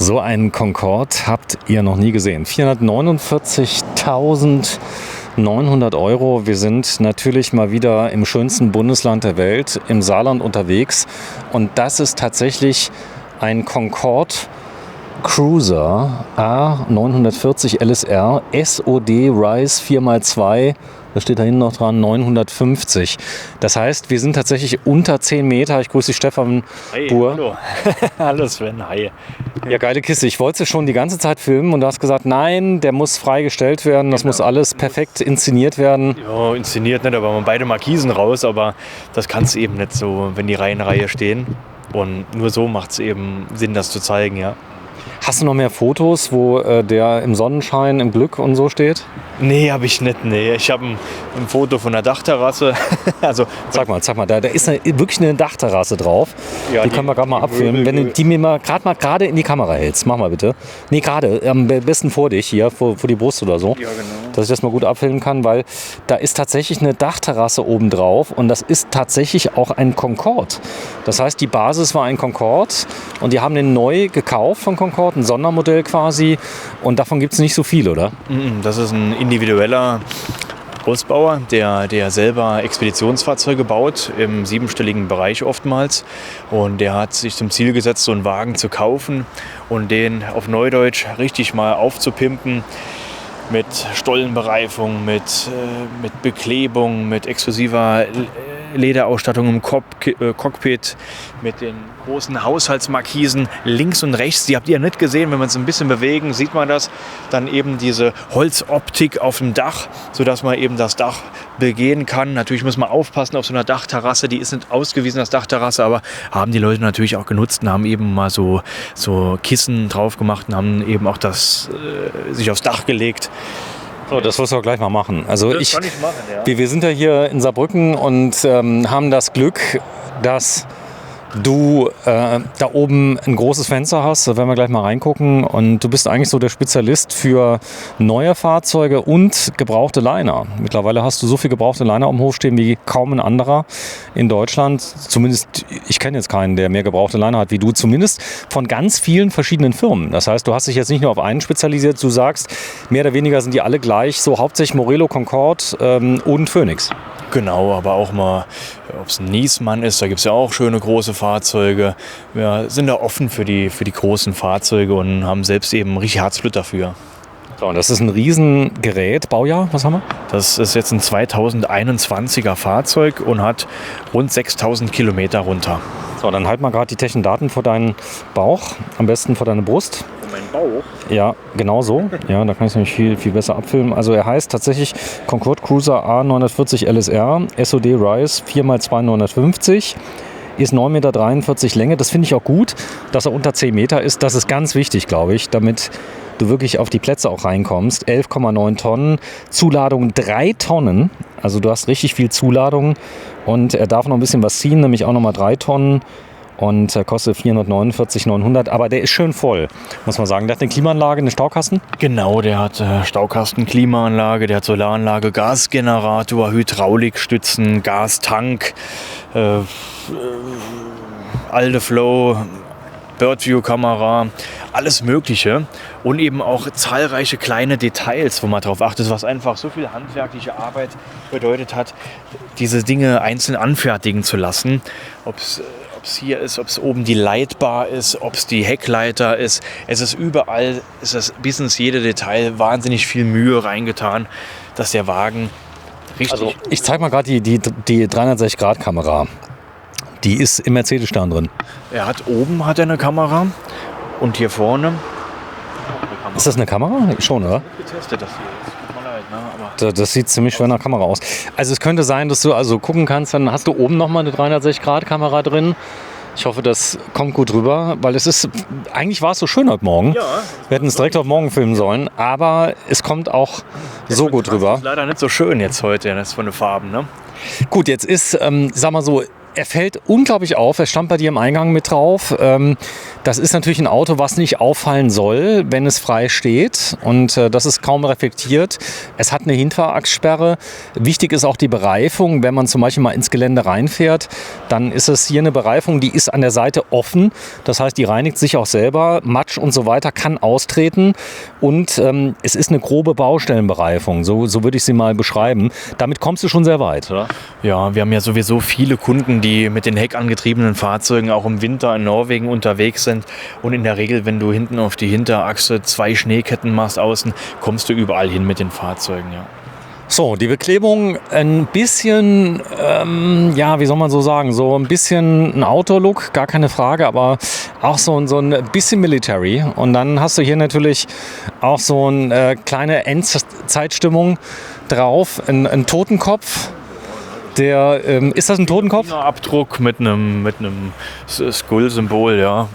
So einen Concorde habt ihr noch nie gesehen. 449.900 Euro. Wir sind natürlich mal wieder im schönsten Bundesland der Welt, im Saarland unterwegs. Und das ist tatsächlich ein Concorde Cruiser A940 LSR SOD Rise 4x2. Das steht da hinten noch dran, 950. Das heißt, wir sind tatsächlich unter 10 Meter. Ich grüße dich, Stefan Buhr. Hallo. Hallo Sven, hi. Ja, geile Kiste. Ich wollte schon die ganze Zeit filmen und du hast gesagt, nein, der muss freigestellt werden. Das muss alles perfekt inszeniert werden. Ja, inszeniert nicht, aber man beide Markisen raus. Aber das kannst du eben nicht so, wenn die Reihe in Reihe stehen. Und nur so macht es eben Sinn, das zu zeigen, ja. Hast du noch mehr Fotos, wo der im Sonnenschein, im Glück und so steht? Nee, habe ich nicht. Nee. Ich habe ein Foto von der Dachterrasse. Also, Sag mal, da ist wirklich eine Dachterrasse drauf. Ja, die können wir gerade mal abfilmen. Wenn du die mir mal gerade in die Kamera hältst, mach mal bitte. Nee, gerade, am besten vor dich hier, vor die Brust oder so. Ja, genau. Dass ich das mal gut abfilmen kann, weil da ist tatsächlich eine Dachterrasse oben drauf und das ist tatsächlich auch ein Concorde. Das heißt, die Basis war ein Concorde und die haben den neu gekauft von Concorde, ein Sondermodell quasi, und davon gibt es nicht so viel, oder? Das ist ein individueller Großbauer, der selber Expeditionsfahrzeuge baut, im siebenstelligen Bereich oftmals. Und der hat sich zum Ziel gesetzt, so einen Wagen zu kaufen und den auf Neudeutsch richtig mal aufzupimpen. Mit Stollenbereifung, mit Beklebung, mit exklusiver Lederausstattung im Cockpit, mit den großen Haushaltsmarkisen links und rechts. Die habt ihr nicht gesehen, wenn wir uns ein bisschen bewegen, sieht man das. Dann eben diese Holzoptik auf dem Dach, sodass man eben das Dach begehen kann. Natürlich muss man aufpassen auf so einer Dachterrasse, die ist nicht ausgewiesen als Dachterrasse, aber haben die Leute natürlich auch genutzt und haben eben mal so Kissen drauf gemacht und haben eben auch das sich aufs Dach gelegt. So, das wirst du auch gleich mal machen. Also Das kann ich machen, ja. wir sind ja hier in Saarbrücken und haben das Glück, dass du da oben ein großes Fenster hast. Da werden wir gleich mal reingucken. Und du bist eigentlich so der Spezialist für neue Fahrzeuge und gebrauchte Liner. Mittlerweile hast du so viel gebrauchte Liner am Hof stehen wie kaum ein anderer in Deutschland. Zumindest, ich kenne jetzt keinen, der mehr gebrauchte Liner hat wie du. Zumindest von ganz vielen verschiedenen Firmen. Das heißt, du hast dich jetzt nicht nur auf einen spezialisiert. Du sagst, mehr oder weniger sind die alle gleich. So hauptsächlich Morelo, Concorde und Phoenix. Genau, aber auch mal, ob es ein Niesmann ist, da gibt es ja auch schöne große Fahrzeuge. Wir sind da offen für die großen Fahrzeuge und haben selbst eben richtig Herzblut dafür. So, und das ist ein Riesengerät. Baujahr, was haben wir? Das ist jetzt ein 2021er Fahrzeug und hat rund 6000 Kilometer runter. So, dann halt mal gerade die technischen Daten vor deinen Bauch, am besten vor deine Brust. Mein Bauch? Ja, genau so. Ja, da kann ich es nämlich viel besser abfilmen. Also er heißt tatsächlich Concorde Cruiser A940 LSR, SOD Rise 4x2 950. Ist 9,43 Meter Länge. Das finde ich auch gut, dass er unter 10 Meter ist. Das ist ganz wichtig, glaube ich, damit du wirklich auf die Plätze auch reinkommst. 11,9 Tonnen, Zuladung 3 Tonnen. Also du hast richtig viel Zuladung und er darf noch ein bisschen was ziehen, nämlich auch nochmal 3 Tonnen. Und kostet 449.900, aber der ist schön voll, muss man sagen. Der hat eine Klimaanlage, einen Staukasten? Genau, der hat Staukasten, Klimaanlage, der hat Solaranlage, Gasgenerator, Hydraulikstützen, Gastank, Aldeflow, Birdview-Kamera, alles Mögliche. Und eben auch zahlreiche kleine Details, wo man drauf achtet, was einfach so viel handwerkliche Arbeit bedeutet hat, diese Dinge einzeln anfertigen zu lassen. Ob es hier ist, ob es oben die Leitbar ist, ob es die Heckleiter ist. Es ist überall, es ist bis ins jede Detail wahnsinnig viel Mühe reingetan, dass der Wagen richtig... Also ich zeige mal gerade die 360-Grad-Kamera. Die ist im Mercedes-Stern drin. Oben hat er eine Kamera und hier vorne... Ist das eine Kamera? Schon, oder? Ich habe getestet das hier. Tut mir leid, ne? Aber Das sieht ziemlich schwer in der Kamera aus. Also es könnte sein, dass du also gucken kannst, dann hast du oben nochmal eine 360-Grad-Kamera drin. Ich hoffe, das kommt gut rüber, weil es ist, eigentlich war es so schön heute Morgen. Ja. Wir hätten es direkt auf morgen filmen sollen, aber es kommt auch so gut rüber. Das ist leider nicht so schön jetzt heute, das von den Farben, ne? Gut, jetzt ist, sag mal so, Er fällt unglaublich auf, er stand bei dir im Eingang mit drauf. Das ist natürlich ein Auto, was nicht auffallen soll, wenn es frei steht, und das ist kaum reflektiert. Es hat eine Hinterachssperre. Wichtig ist auch die Bereifung. Wenn man zum Beispiel mal ins Gelände reinfährt, dann ist es hier eine Bereifung, die ist an der Seite offen. Das heißt, die reinigt sich auch selber. Matsch und so weiter kann austreten, und es ist eine grobe Baustellenbereifung. So würde ich sie mal beschreiben. Damit kommst du schon sehr weit, oder? Ja, wir haben ja sowieso viele Kunden, die mit den heckangetriebenen Fahrzeugen auch im Winter in Norwegen unterwegs sind. Und in der Regel, wenn du hinten auf die Hinterachse 2 Schneeketten machst außen, kommst du überall hin mit den Fahrzeugen, ja. So, die Beklebung ein bisschen, wie soll man so sagen, so ein bisschen ein Outdoor-Look, gar keine Frage, aber auch so ein bisschen Military. Und dann hast du hier natürlich auch so eine kleine Endzeitstimmung drauf, ein Totenkopf. Ist das ein Totenkopf? Abdruck mit einem Skull-Symbol, ja.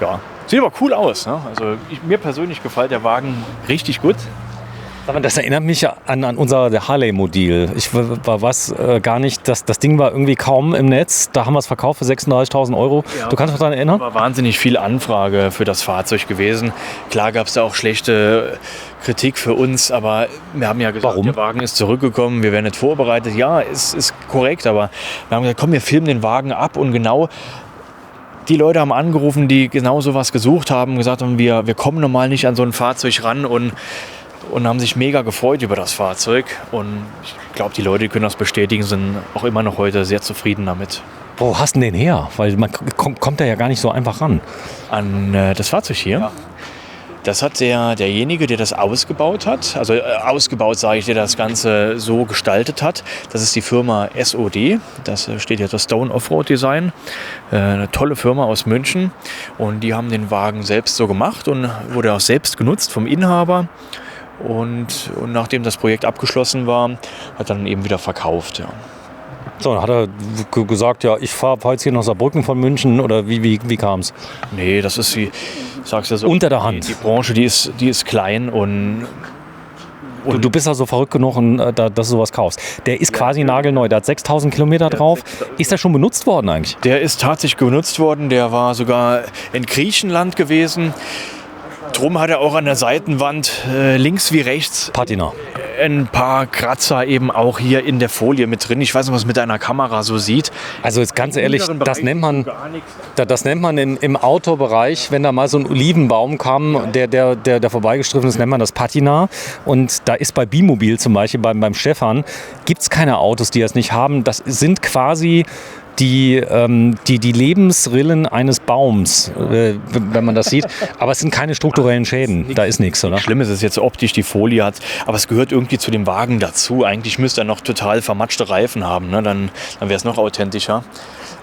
Ja. Sieht aber cool aus, ne? Also mir persönlich gefällt der Wagen richtig gut. Das erinnert mich an unser Harley-Modell. Ich weiß gar nicht, das Ding war irgendwie kaum im Netz. Da haben wir es verkauft für 36.000 Euro. Ja, du kannst dich daran erinnern? War wahnsinnig viel Anfrage für das Fahrzeug gewesen. Klar gab es da auch schlechte Kritik für uns, aber wir haben ja gesagt, der Wagen ist zurückgekommen, wir werden nicht vorbereitet. Ja, ist korrekt, aber wir haben gesagt, komm, wir filmen den Wagen ab, und genau die Leute haben angerufen, die genau sowas gesucht haben, gesagt haben, wir kommen normal nicht an so ein Fahrzeug ran, und haben sich mega gefreut über das Fahrzeug. Und ich glaube, die Leute, die können das bestätigen, sind auch immer noch heute sehr zufrieden damit. Wo hast du den her? Weil man kommt da ja gar nicht so einfach ran. An das Fahrzeug hier? Ja. Das hat derjenige, der das ausgebaut hat, also ausgebaut sage ich, der das Ganze so gestaltet hat. Das ist die Firma SOD, das steht hier für Stone Offroad Design. Eine tolle Firma aus München, und die haben den Wagen selbst so gemacht und wurde auch selbst genutzt vom Inhaber. Und nachdem das Projekt abgeschlossen war, hat er dann eben wieder verkauft. Ja. So, dann hat er gesagt, ja, ich fahre jetzt hier nach Saarbrücken von München, oder wie kam es? Nee, das ist wie, sagst du so, unter der Hand. Die Branche, die ist klein, und du bist also verrückt genug, dass du sowas kaufst. Der ist quasi nagelneu, der hat 6.000 Kilometer drauf. Ist der schon benutzt worden eigentlich? Der ist tatsächlich benutzt worden, der war sogar in Griechenland gewesen. Drum hat er auch an der Seitenwand links wie rechts Patina. Ein paar Kratzer eben auch hier in der Folie mit drin. Ich weiß nicht, was man mit deiner Kamera so sieht. Also jetzt ganz ehrlich, das nennt man im Outdoor-Bereich, wenn da mal so ein Olivenbaum kam, der vorbeigestriffen ist, nennt man das Patina. Und da ist bei Bimobil zum Beispiel, beim Stefan, gibt es keine Autos, die das nicht haben. Das sind quasi die Lebensrillen eines Baums, wenn man das sieht. Aber es sind keine strukturellen Schäden. Da ist nichts, oder? Schlimm ist es jetzt optisch, die Folie hat. Aber es gehört irgendwie zu dem Wagen dazu. Eigentlich müsste er noch total vermatschte Reifen haben. Ne? Dann wäre es noch authentischer.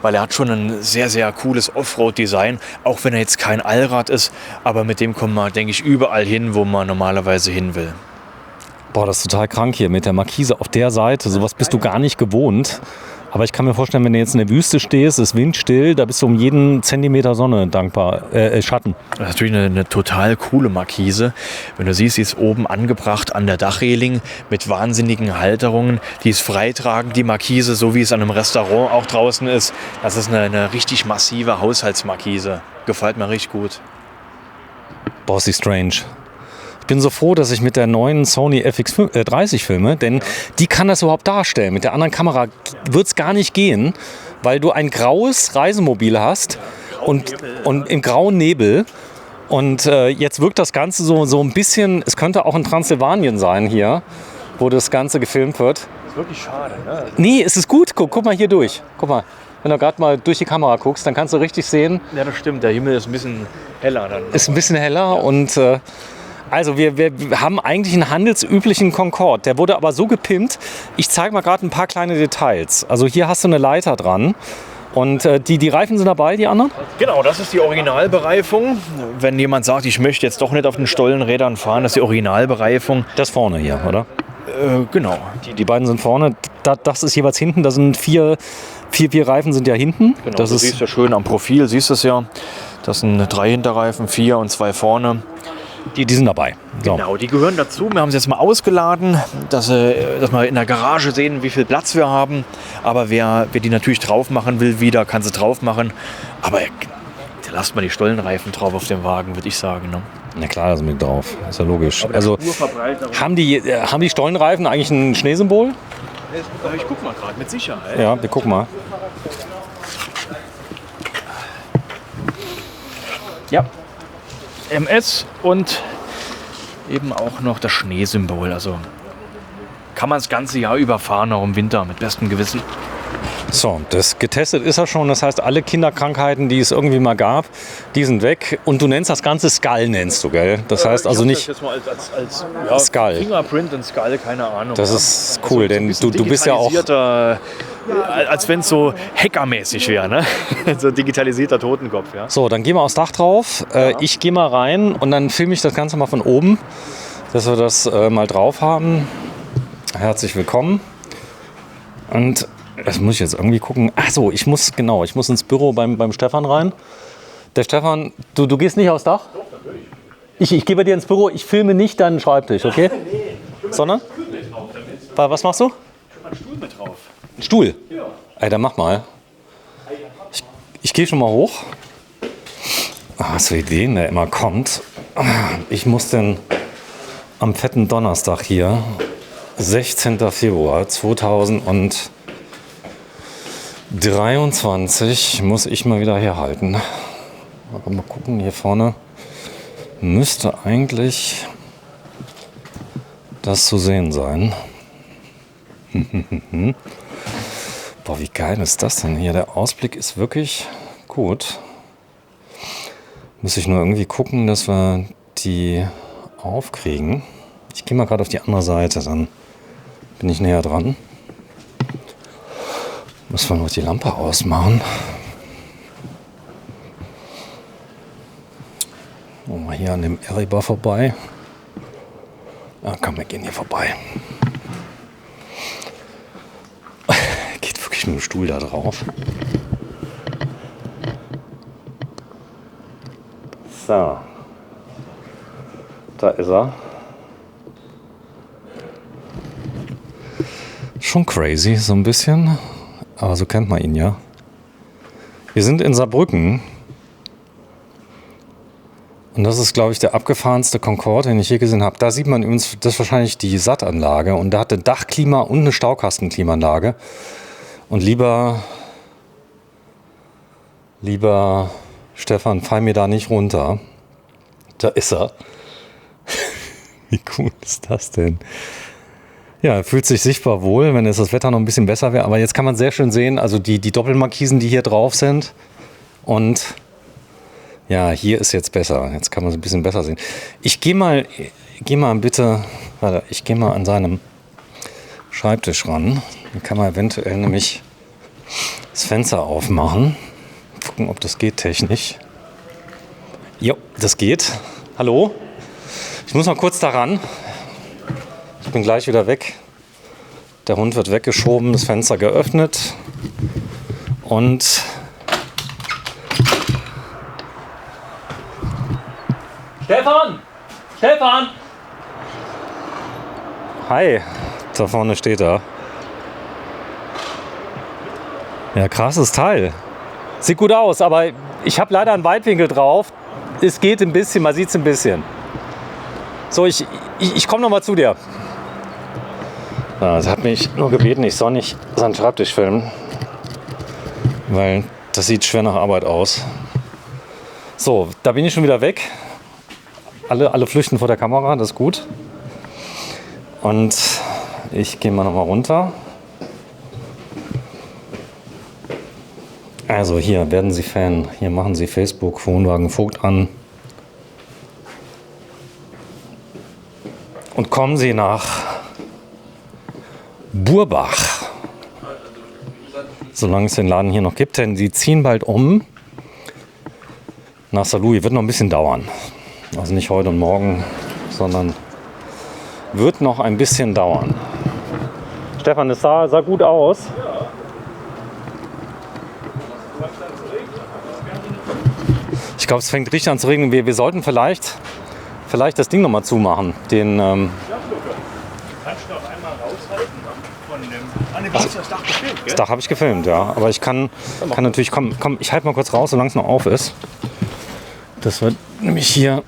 Weil er hat schon ein sehr, sehr cooles Offroad-Design. Auch wenn er jetzt kein Allrad ist. Aber mit dem kommt man, denke ich, überall hin, wo man normalerweise hin will. Boah, das ist total krank hier mit der Markise auf der Seite. Sowas bist du gar nicht gewohnt. Aber ich kann mir vorstellen, wenn du jetzt in der Wüste stehst, ist windstill, da bist du um jeden Zentimeter Sonne dankbar, Schatten. Das ist natürlich eine total coole Markise. Wenn du siehst, sie ist oben angebracht an der Dachreling mit wahnsinnigen Halterungen. Die ist freitragend, die Markise, so wie es an einem Restaurant auch draußen ist. Das ist eine richtig massive Haushaltsmarkise. Gefällt mir richtig gut. Bossy Strange. Ich bin so froh, dass ich mit der neuen Sony FX30 filme, denn die kann das überhaupt darstellen. Mit der anderen Kamera wird es gar nicht gehen, weil du ein graues Reisemobil hast und im grauen Nebel. Und jetzt wirkt das Ganze so ein bisschen, es könnte auch in Transsilvanien sein hier, wo das Ganze gefilmt wird. Das ist wirklich schade, ne? Nee, es ist gut. Guck mal hier durch. Guck mal. Wenn du gerade mal durch die Kamera guckst, dann kannst du richtig sehen. Ja, das stimmt. Der Himmel ist ein bisschen heller dann. Ist ein bisschen heller, und also wir haben eigentlich einen handelsüblichen Concorde. Der wurde aber so gepimpt. Ich zeige mal gerade ein paar kleine Details. Also hier hast du eine Leiter dran. Und die Reifen sind dabei, die anderen? Genau, das ist die Originalbereifung. Wenn jemand sagt, ich möchte jetzt doch nicht auf den Stollenrädern fahren, das ist die Originalbereifung. Das vorne hier, oder? Genau. Die beiden sind vorne. Das ist jeweils hinten. Da sind vier Reifen sind ja hinten. Genau, das siehst du ja schön am Profil, siehst du es ja. Das sind 3 Hinterreifen, 4 und 2 vorne. Die sind dabei. So. Genau, die gehören dazu. Wir haben sie jetzt mal ausgeladen, dass wir in der Garage sehen, wie viel Platz wir haben. Aber wer die natürlich drauf machen will, wieder kann sie drauf machen. Aber da lasst mal die Stollenreifen drauf auf dem Wagen, würde ich sagen. Ne? Na klar, das ist mit drauf. Ist ja logisch. Aber Also haben die Stollenreifen eigentlich ein Schneesymbol? Ich guck mal gerade, mit Sicherheit. Ja, wir gucken mal. Ja, MS und eben auch noch das Schneesymbol. Also kann man das ganze Jahr überfahren, auch im Winter mit bestem Gewissen. So, das getestet ist er schon. Das heißt, alle Kinderkrankheiten, die es irgendwie mal gab, die sind weg. Und du nennst das Ganze Skull, nennst du, gell? Das heißt also nicht das jetzt mal als Skull. Fingerprint und Skull, keine Ahnung. Das ist cool, denn so du bist ja auch... Als wenn es so hackermäßig wäre, ne? So digitalisierter Totenkopf, ja. So, dann gehen wir aufs Dach drauf. Ich gehe mal rein und dann filme ich das Ganze mal von oben, dass wir das mal drauf haben. Herzlich willkommen. Und das muss ich jetzt irgendwie gucken. Ach so, ich muss ins Büro beim Stefan rein. Der Stefan, du gehst nicht aufs Dach? Doch, natürlich. Ich gehe bei dir ins Büro, ich filme nicht deinen Schreibtisch, okay? Sondern? Was machst du? Ich habe einen Stuhl mit drauf. Ein Stuhl? Ja. Ey, dann mach mal. Ich gehe schon mal hoch. Was für Ideen der immer kommt. Ich muss denn am fetten Donnerstag hier, 16. Februar 2023, muss ich mal wieder herhalten. Aber mal gucken, hier vorne müsste eigentlich das zu sehen sein. Boah, wie geil ist das denn hier? Der Ausblick ist wirklich gut. Muss ich nur irgendwie gucken, dass wir die aufkriegen. Ich gehe mal gerade auf die andere Seite, dann bin ich näher dran. Müssen wir noch die Lampe ausmachen. Mal hier an dem Eribar vorbei. Ah, komm, wir gehen hier vorbei. Geht wirklich mit dem Stuhl da drauf. So. Da ist er. Schon crazy, so ein bisschen. Aber so kennt man ihn ja. Wir sind in Saarbrücken. Und das ist, glaube ich, der abgefahrenste Concorde, den ich je gesehen habe. Da sieht man übrigens, das ist wahrscheinlich die SAT-Anlage. Und da hat eine Dachklima und eine Staukassenklimaanlage. Und lieber Stefan, fall mir da nicht runter. Da ist er. Wie cool ist das denn? Ja, er fühlt sich sichtbar wohl, wenn jetzt das Wetter noch ein bisschen besser wäre. Aber jetzt kann man sehr schön sehen, also die Doppelmarkisen, die hier drauf sind. Und ja, hier ist jetzt besser. Jetzt kann man es ein bisschen besser sehen. Ich gehe mal bitte, warte, ich gehe mal an seinem Schreibtisch ran. Dann kann man eventuell nämlich das Fenster aufmachen. Gucken, ob das geht technisch. Jo, das geht. Hallo? Ich muss mal kurz daran. Ich bin gleich wieder weg. Der Hund wird weggeschoben, das Fenster geöffnet. Und Stefan! Stefan! Hi, da vorne steht er. Ja, krasses Teil. Sieht gut aus, aber ich habe leider einen Weitwinkel drauf. Es geht ein bisschen, man sieht es ein bisschen. So, ich komme noch mal zu dir. Ja, sie hat mich nur gebeten, ich soll nicht seinen Schreibtisch filmen, weil das sieht schwer nach Arbeit aus. So, da bin ich schon wieder weg. Alle flüchten vor der Kamera, das ist gut. Und ich gehe mal noch mal runter. Also hier werden Sie Fan, hier machen Sie Facebook Wohnwagen Vogt an. Und kommen Sie nach Burbach. Solange es den Laden hier noch gibt, denn Sie ziehen bald um nach Saarlouis. Wird noch ein bisschen dauern. Also nicht heute und morgen, sondern wird noch ein bisschen dauern. Stefan, das sah gut aus. Ich glaube, es fängt richtig an zu regnen. Wir sollten vielleicht vielleicht das Ding nochmal zumachen. Den, Kannst du noch einmal raushalten von dem... das Dach gefilmt, das Dach habe ich gefilmt, ja. Aber ich kann natürlich... Komm, ich halte mal kurz raus, solange es noch auf ist. Das wird nämlich hier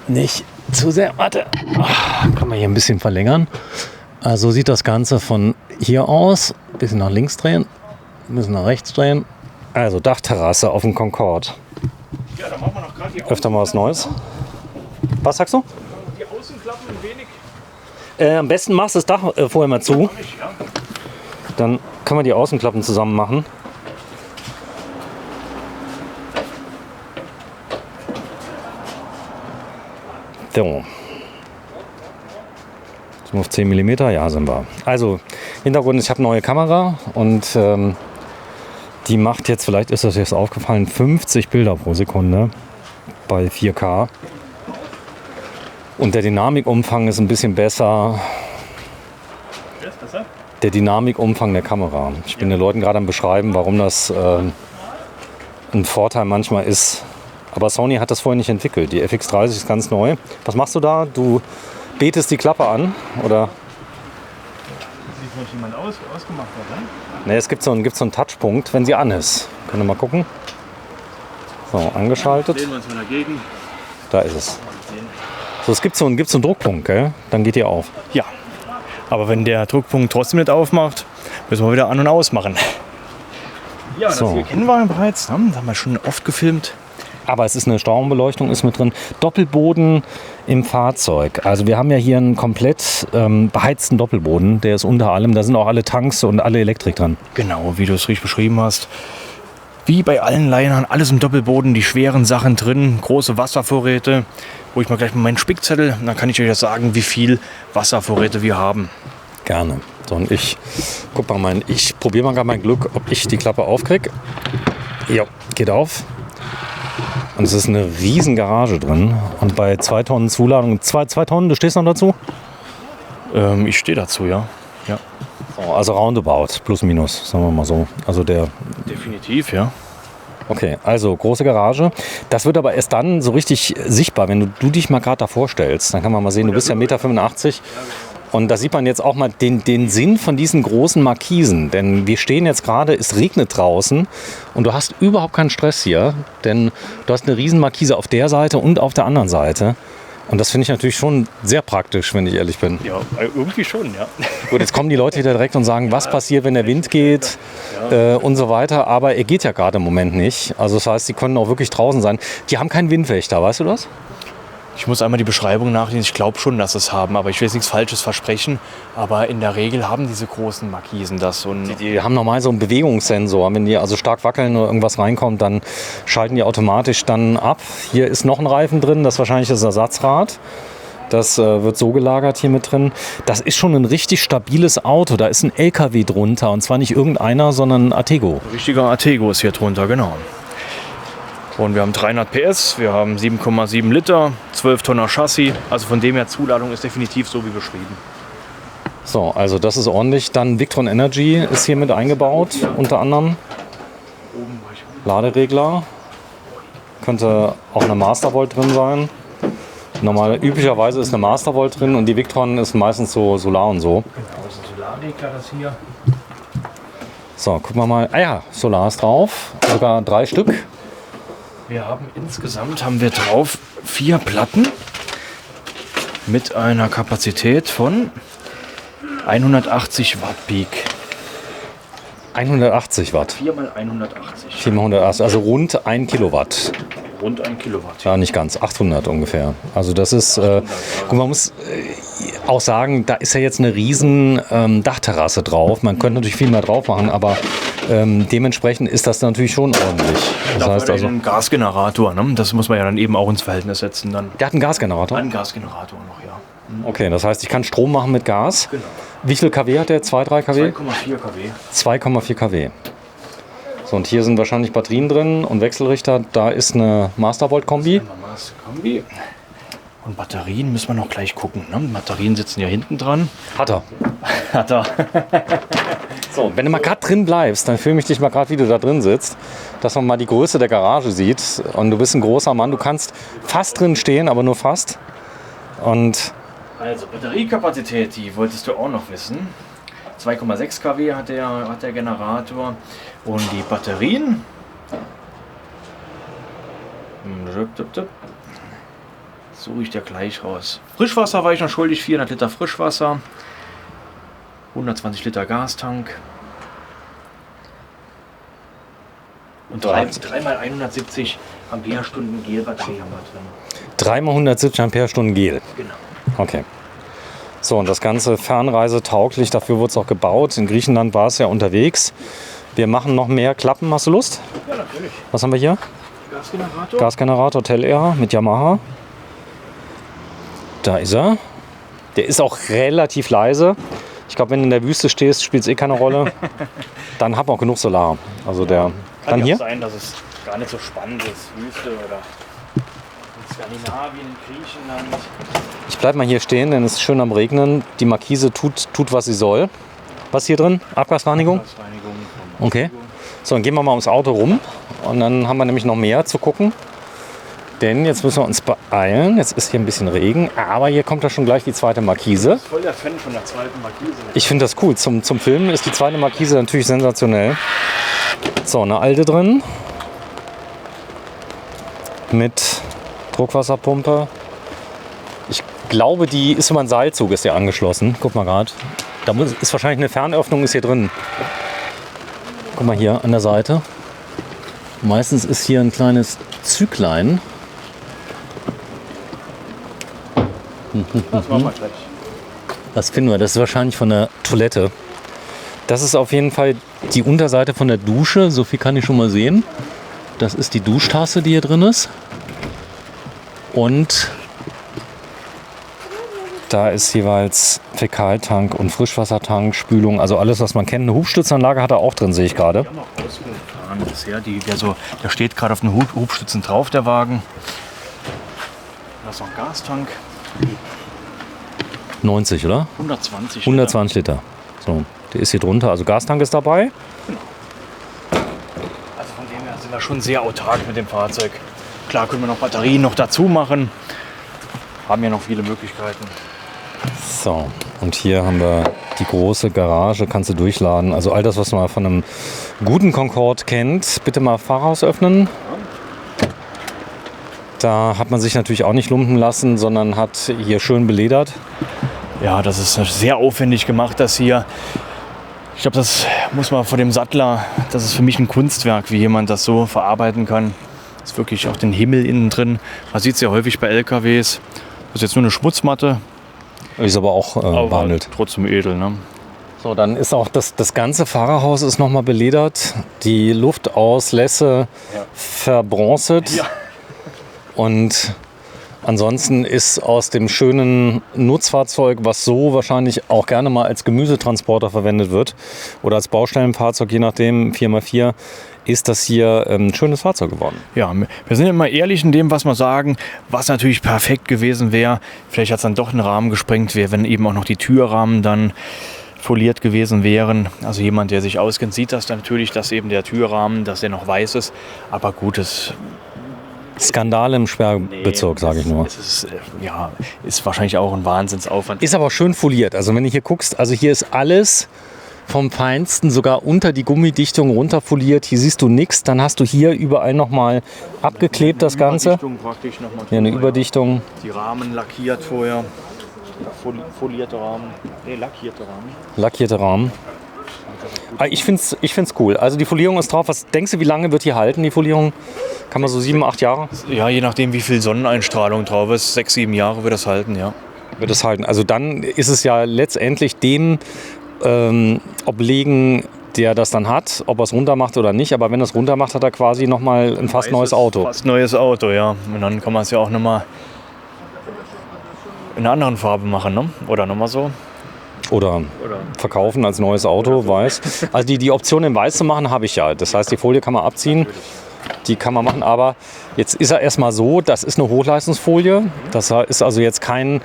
nicht zu sehr... Warte. Kann man hier ein bisschen verlängern. Also sieht das Ganze von hier aus. Ein bisschen nach links drehen. Ein bisschen nach rechts drehen. Also Dachterrasse auf dem Concorde. Ja, dann machen wir noch gerade die Öfter mal was Neues. Was sagst du? Die Außenklappen ein wenig. Am besten machst du das Dach vorher mal zu. Ja. Dann können wir die Außenklappen zusammen machen. So. Sind wir auf 10 mm? Ja, sind wir. Also, Hintergrund ist, ich habe eine neue Kamera und die macht jetzt, vielleicht ist das jetzt aufgefallen, 50 Bilder pro Sekunde bei 4K. Und der Dynamikumfang ist ein bisschen besser. Ist besser? Der Dynamikumfang der Kamera. Ich bin den Leuten gerade am Beschreiben, warum das ein Vorteil manchmal ist. Aber Sony hat das vorher nicht entwickelt. Die FX30 ist ganz neu. Was machst du da? Du betest die Klappe an, oder? Sieht noch jemand ausgemacht hat, ne? Ne, es gibt so einen Touchpunkt, wenn sie an ist. Können wir mal gucken. So, angeschaltet. Sehen wir uns mal dagegen. Da ist es. So, es gibt so einen Druckpunkt, gell? Dann geht die auf. Ja, aber wenn der Druckpunkt trotzdem nicht aufmacht, müssen wir wieder an- und ausmachen. Ja, das So. hier kennen wir bereits. Das haben wir schon oft gefilmt. Aber es ist eine Stauenbeleuchtung, ist mit drin. Doppelboden im Fahrzeug. Also wir haben ja hier einen komplett beheizten Doppelboden. Der ist unter allem, da sind auch alle Tanks und alle Elektrik dran. Genau, wie du es richtig beschrieben hast. Wie bei allen Linern, alles im Doppelboden, die schweren Sachen drin, große Wasservorräte. Hol ich mal gleich mal meinen Spickzettel, dann kann ich euch das sagen, wie viel Wasservorräte wir haben. Gerne. So, und ich probiere mal gerade mein Glück, ob ich die Klappe aufkriege. Ja, geht auf. Und es ist eine riesen Garage drin. Und bei 2 Tonnen Zuladung, 2 Tonnen, du stehst noch dazu? Ich stehe dazu, ja. So, also roundabout, plus minus, sagen wir mal so. Also der... Definitiv, ja. Okay, also große Garage. Das wird aber erst dann so richtig sichtbar, wenn du dich mal gerade davor stellst. Dann kann man mal sehen, du bist ja 1,85 Meter. Und da sieht man jetzt auch mal den Sinn von diesen großen Markisen. Denn wir stehen jetzt gerade, es regnet draußen und du hast überhaupt keinen Stress hier. Denn du hast eine riesen Markise auf der Seite und auf der anderen Seite. Und das finde ich natürlich schon sehr praktisch, wenn ich ehrlich bin. Ja, irgendwie schon, ja. Gut, jetzt kommen die Leute wieder direkt und sagen, was passiert, wenn der Wind geht und so weiter. Aber er geht ja gerade im Moment nicht. Also das heißt, die können auch wirklich draußen sein. Die haben keinen Windwächter, weißt du das? Ich muss einmal die Beschreibung nachlesen. Ich glaube schon, dass sie es haben, aber ich will jetzt nichts Falsches versprechen. Aber in der Regel haben diese großen Markisen das. Und Die haben normal so einen Bewegungssensor. Wenn die also stark wackeln oder irgendwas reinkommt, dann schalten die automatisch dann ab. Hier ist noch ein Reifen drin, das ist wahrscheinlich das Ersatzrad. Das wird so gelagert hier mit drin. Das ist schon ein richtig stabiles Auto. Da ist ein LKW drunter und zwar nicht irgendeiner, sondern ein Artego. ein richtiger Artego ist hier drunter, genau. Und wir haben 300 PS, wir haben 7,7 Liter, 12 Tonner Chassis. Also von dem her, Zuladung ist definitiv so wie beschrieben. So, also das ist ordentlich. Dann Victron Energy ist hier mit eingebaut, unter anderem. Laderegler. Könnte auch eine Mastervolt drin sein. Üblicherweise ist eine Mastervolt drin und die Victron ist meistens so Solar und so. Genau, das ist ein Solarregler, das hier. So, gucken wir mal. Ah ja, Solar ist drauf. Sogar 3 Stück. Wir haben insgesamt drauf 4 Platten mit einer Kapazität von 180 Watt Peak. 180 Watt. 4 mal 180. 480, also rund 1 Kilowatt. Rund 1 Kilowatt. Ja, nicht ganz, 800 ungefähr. Also das ist, gut, man muss auch sagen, da ist ja jetzt eine riesen Dachterrasse drauf. Man könnte natürlich viel mehr drauf machen, aber dementsprechend ist das natürlich schon ordentlich. Das heißt also, einen Gasgenerator, ne? Das muss man ja dann eben auch ins Verhältnis setzen. Dann. der hat einen Gasgenerator? Einen Gasgenerator noch, ja. Okay, das heißt, ich kann Strom machen mit Gas. Genau. Wie viel kW hat der? 2, 3 kW? 2,4 kW. 2,4 kW. So, und hier sind wahrscheinlich Batterien drin und Wechselrichter. Da ist eine Mastervolt-Kombi. Kombi. Und Batterien müssen wir noch gleich gucken. Ne? Batterien sitzen ja hinten dran. Hat er. Hat er. So, wenn du mal gerade drin bleibst, dann filme ich dich mal gerade, wie du da drin sitzt, dass man mal die Größe der Garage sieht. Und du bist ein großer Mann, du kannst fast drin stehen, aber nur fast. Und Also Batteriekapazität, die wolltest du auch noch wissen. 2,6 kW hat der Generator. Und die Batterien. Suche ich dir gleich raus. Frischwasser war ich noch schuldig, 400 Liter Frischwasser. 120 Liter Gastank. Und 3x170 Ampere-Stunden Gelbatterie haben wir drin. 3x170 Ampere-Stunden Gel. Genau. Okay. So, und das Ganze fernreisetauglich, dafür wurde es auch gebaut. In Griechenland war es ja unterwegs. Wir machen noch mehr Klappen. Hast du Lust? Ja, natürlich. Was haben wir hier? Gasgenerator. Gasgenerator Telera mit Yamaha. Da ist er. Der ist auch relativ leise. Ich glaube, wenn du in der Wüste stehst, spielt es eh keine Rolle. Dann hab auch genug Solar. Also der. Kann Dann ja hier. auch sein, dass es gar nicht so spannend ist. Wüste oder in Skandinavien, in Griechenland. Ich bleib mal hier stehen, denn es ist schön am Regnen. Die Markise tut, was sie soll. Was ist hier drin? Abgasreinigung? Gasreinigung. Okay. So, dann gehen wir mal ums Auto rum. Und dann haben wir nämlich noch mehr zu gucken. Denn jetzt müssen wir uns beeilen. Jetzt ist hier ein bisschen Regen. Aber hier kommt ja schon gleich die zweite Markise. Ich bin voll der Fan von der zweiten Markise. Ich finde das cool. Zum Filmen ist die zweite Markise natürlich sensationell. So, eine alte drin. Mit Druckwasserpumpe. Ich glaube, die ist über einen Seilzug ist hier angeschlossen. Guck mal gerade. Da ist wahrscheinlich eine Fernöffnung ist hier drin. Guck mal hier an der Seite. Meistens ist hier ein kleines Züglein. Das machen wir gleich. Was finden wir? Das ist wahrscheinlich von der Toilette. Das ist auf jeden Fall die Unterseite von der Dusche. So viel kann ich schon mal sehen. Das ist die Duschtasse, die hier drin ist. Und da ist jeweils Fäkaltank und Frischwassertank, Spülung, also alles, was man kennt. Eine Hubstützanlage hat er auch drin, sehe ich gerade. Wir haben auch ausgefahren bisher. Da steht gerade auf den Hubstützen drauf, der Wagen. Da ist noch ein Gastank. 90, oder? 120. 120 Liter. So, der ist hier drunter. Also Gastank ist dabei. Also von dem her sind wir schon sehr autark mit dem Fahrzeug. Klar können wir noch Batterien noch dazu machen. Haben ja noch viele Möglichkeiten. So, und hier haben wir die große Garage, kannst du durchladen. Also all das, was man von einem guten Concorde kennt. Bitte mal Fahrerhaus öffnen. Da hat man sich natürlich auch nicht lumpen lassen, sondern hat hier schön beledert. Ja, das ist sehr aufwendig gemacht, das hier. Ich glaube, das muss man vor dem Sattler, das ist für mich ein Kunstwerk, wie jemand das so verarbeiten kann. Das ist wirklich auch den Himmel innen drin. Man sieht es ja häufig bei LKWs. Das ist jetzt nur eine Schmutzmatte. Ist aber auch behandelt. Trotzdem edel, ne? So, dann ist auch das ganze Fahrerhaus ist nochmal beledert. Die Luftauslässe verbronzet. Ja. Und ansonsten ist aus dem schönen Nutzfahrzeug, was so wahrscheinlich auch gerne mal als Gemüsetransporter verwendet wird oder als Baustellenfahrzeug, je nachdem, 4x4, ist das hier ein schönes Fahrzeug geworden. Ja, wir sind immer ehrlich in dem, was wir sagen. Was natürlich perfekt gewesen wäre, vielleicht hat es dann doch einen Rahmen gesprengt, wenn eben auch noch die Türrahmen dann foliert gewesen wären. Also jemand, der sich auskennt, sieht das dann natürlich, dass eben der Türrahmen, dass der noch weiß ist. Aber gut, es Skandal im Sperrbezirk, sage ich nur. Es ist wahrscheinlich auch ein Wahnsinnsaufwand. Ist aber schön foliert. Also wenn du hier guckst, also hier ist alles vom Feinsten, sogar unter die Gummidichtung runterfoliert. Hier siehst du nichts. Dann hast du hier überall nochmal abgeklebt das Ganze. Praktisch noch mal Hier eine Überdichtung. Die Rahmen lackiert vorher. Folierte Rahmen. Nee, lackierte Rahmen. Lackierte Rahmen. Ich find's cool. Also die Folierung ist drauf. Was denkst du, wie lange wird die halten, die Folierung? Kann man so 7, 8 Jahre? Ja, je nachdem, wie viel Sonneneinstrahlung drauf ist. 6, 7 Jahre wird das halten, ja. Wird es halten. Also dann ist es ja letztendlich dem obliegen, der das dann hat, ob er es runter macht oder nicht. Aber wenn er es runter macht, hat er quasi nochmal ein fast neues Auto. Fast neues Auto, ja. Und dann kann man es ja auch nochmal in einer anderen Farbe machen, ne? Oder nochmal so. Oder verkaufen als neues Auto, weiß. Also die Option in weiß zu machen, habe ich ja. Das heißt, die Folie kann man abziehen. die kann man machen. Aber jetzt ist er erstmal so, das ist eine Hochleistungsfolie. Das ist also jetzt keine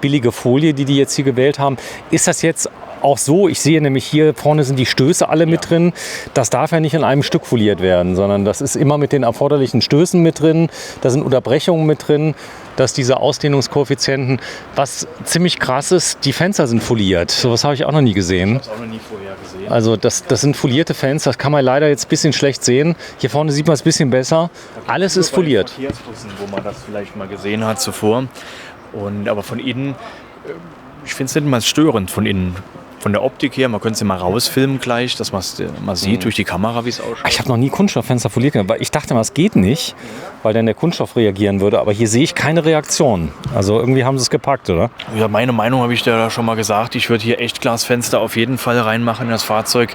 billige Folie, die jetzt hier gewählt haben. Ist das jetzt auch so? Ich sehe nämlich hier vorne sind die Stöße alle mit drin. Das darf ja nicht in einem Stück foliert werden, sondern das ist immer mit den erforderlichen Stößen mit drin. Da sind Unterbrechungen mit drin. Dass diese Ausdehnungskoeffizienten, was ziemlich krass ist, die Fenster sind foliert. Sowas habe ich auch noch nie gesehen. Ich habe es auch noch nie vorher gesehen. Also das sind folierte Fenster, das kann man leider jetzt ein bisschen schlecht sehen. Hier vorne sieht man es ein bisschen besser. Alles ist foliert. Verkehrsbussen, wo man das vielleicht mal gesehen hat zuvor. Aber von innen, ich finde es nicht mal störend von innen. Von der Optik her, man könnte es mal rausfilmen gleich, dass man es mal sieht durch die Kamera, wie es ausschaut. Ich habe noch nie Kunststofffenster foliert, weil ich dachte mal, es geht nicht, weil dann der Kunststoff reagieren würde. Aber hier sehe ich keine Reaktion. Also irgendwie haben sie es gepackt, oder? Ja, meine Meinung habe ich da schon mal gesagt. Ich würde hier Echtglasfenster auf jeden Fall reinmachen in das Fahrzeug.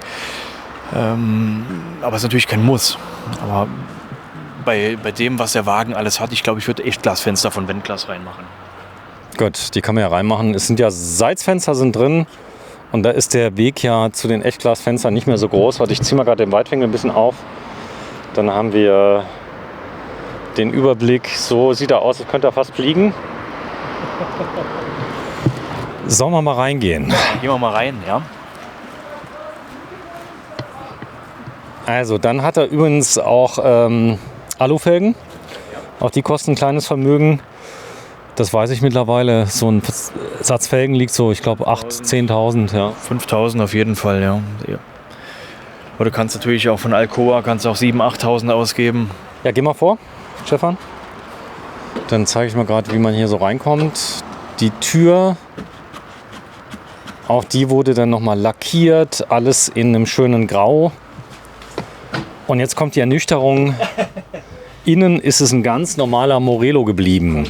Aber es ist natürlich kein Muss. Aber bei dem, was der Wagen alles hat, ich glaube, ich würde Echtglasfenster von Wendglas reinmachen. Gut, die kann man ja reinmachen. Es sind ja Seitsfenster sind drin. Und da ist der Weg ja zu den Echtglasfenstern nicht mehr so groß. Warte, ich ziehe mal gerade den Weitwinkel ein bisschen auf. Dann haben wir den Überblick. So sieht er aus, als könnte er fast fliegen. Sollen wir mal reingehen? Gehen wir mal rein, ja. Also, dann hat er übrigens auch Alufelgen. Auch die kosten ein kleines Vermögen. Das weiß ich mittlerweile. So ein Satz Felgen liegt so, ich glaube, 8.000, 10.000. Ja. 5.000 auf jeden Fall, ja. Oder du kannst natürlich auch von Alcoa kannst auch 7.000, 8.000 ausgeben. Ja, geh mal vor, Stefan. Dann zeige ich mal gerade, wie man hier so reinkommt. Die Tür, auch die wurde dann nochmal lackiert. Alles in einem schönen Grau. Und jetzt kommt die Ernüchterung. Innen ist es ein ganz normaler Morelo geblieben.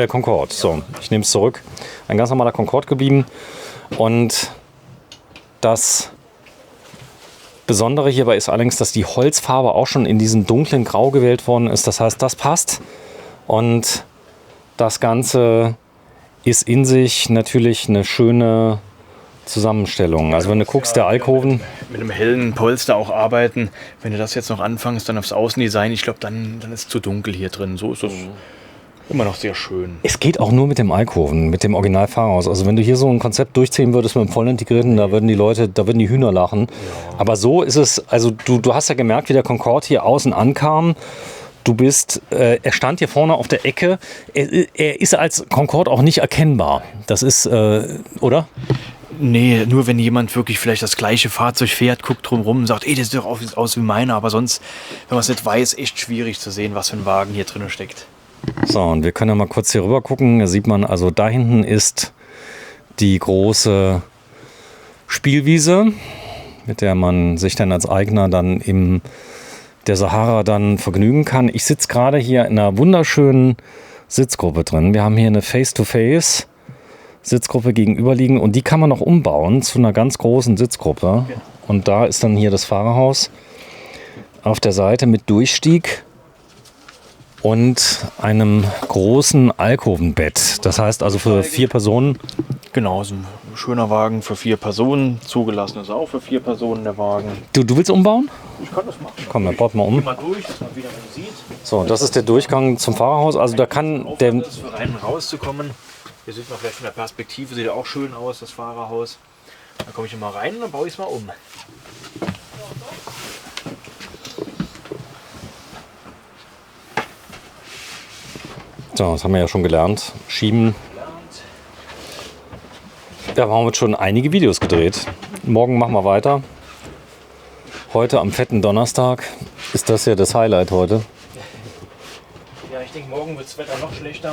Concorde, so, ich nehme es zurück. Ein ganz normaler Concorde geblieben. Und das Besondere hierbei ist allerdings, dass die Holzfarbe auch schon in diesem dunklen Grau gewählt worden ist. Das heißt, das passt. Und das Ganze ist in sich natürlich eine schöne Zusammenstellung. Also wenn du guckst, der Alkoven... Mit einem hellen Polster auch arbeiten. Wenn du das jetzt noch anfängst, dann aufs Außendesign, ich glaube, dann ist es zu dunkel hier drin. So ist es immer noch sehr schön. Es geht auch nur mit dem Alkoven, mit dem Originalfahrhaus. Also wenn du hier so ein Konzept durchziehen würdest mit dem voll integrierten, da würden die Hühner lachen. Ja. Aber so ist es, also du hast ja gemerkt, wie der Concorde hier außen ankam. Er stand hier vorne auf der Ecke. Er ist als Concorde auch nicht erkennbar. Das ist, oder? Nee, nur wenn jemand wirklich vielleicht das gleiche Fahrzeug fährt, guckt drumherum und sagt, das sieht doch aus wie meiner. Aber sonst, wenn man es nicht weiß, echt schwierig zu sehen, was für ein Wagen hier drin steckt. So, und wir können ja mal kurz hier rüber gucken. Da sieht man, also da hinten ist die große Spielwiese, mit der man sich dann als Eigner dann in der Sahara dann vergnügen kann. Ich sitze gerade hier in einer wunderschönen Sitzgruppe drin. Wir haben hier eine Face-to-Face Sitzgruppe gegenüberliegen und die kann man noch umbauen zu einer ganz großen Sitzgruppe. Genau. Und da ist dann hier das Fahrerhaus auf der Seite mit Durchstieg und einem großen Alkovenbett. Das heißt also für 4 Personen. Genau, so ein schöner Wagen für 4 Personen. Zugelassen ist auch für 4 Personen der Wagen. Du willst umbauen? Ich kann das machen. Komm, dann baut mal um. Geh mal durch, dass man wieder sieht. So, das ist der Durchgang zum Fahrerhaus. Also da kann der... Für rein und rauszukommen. Hier sieht man vielleicht von der Perspektive, sieht auch schön aus, das Fahrerhaus. Da komme ich mal rein und dann baue ich es mal um. So, das haben wir ja schon gelernt. Schieben. Ja, wir haben jetzt schon einige Videos gedreht. Morgen machen wir weiter. Heute am fetten Donnerstag ist das ja das Highlight heute. Ja, ich denke, morgen wird das Wetter noch schlechter.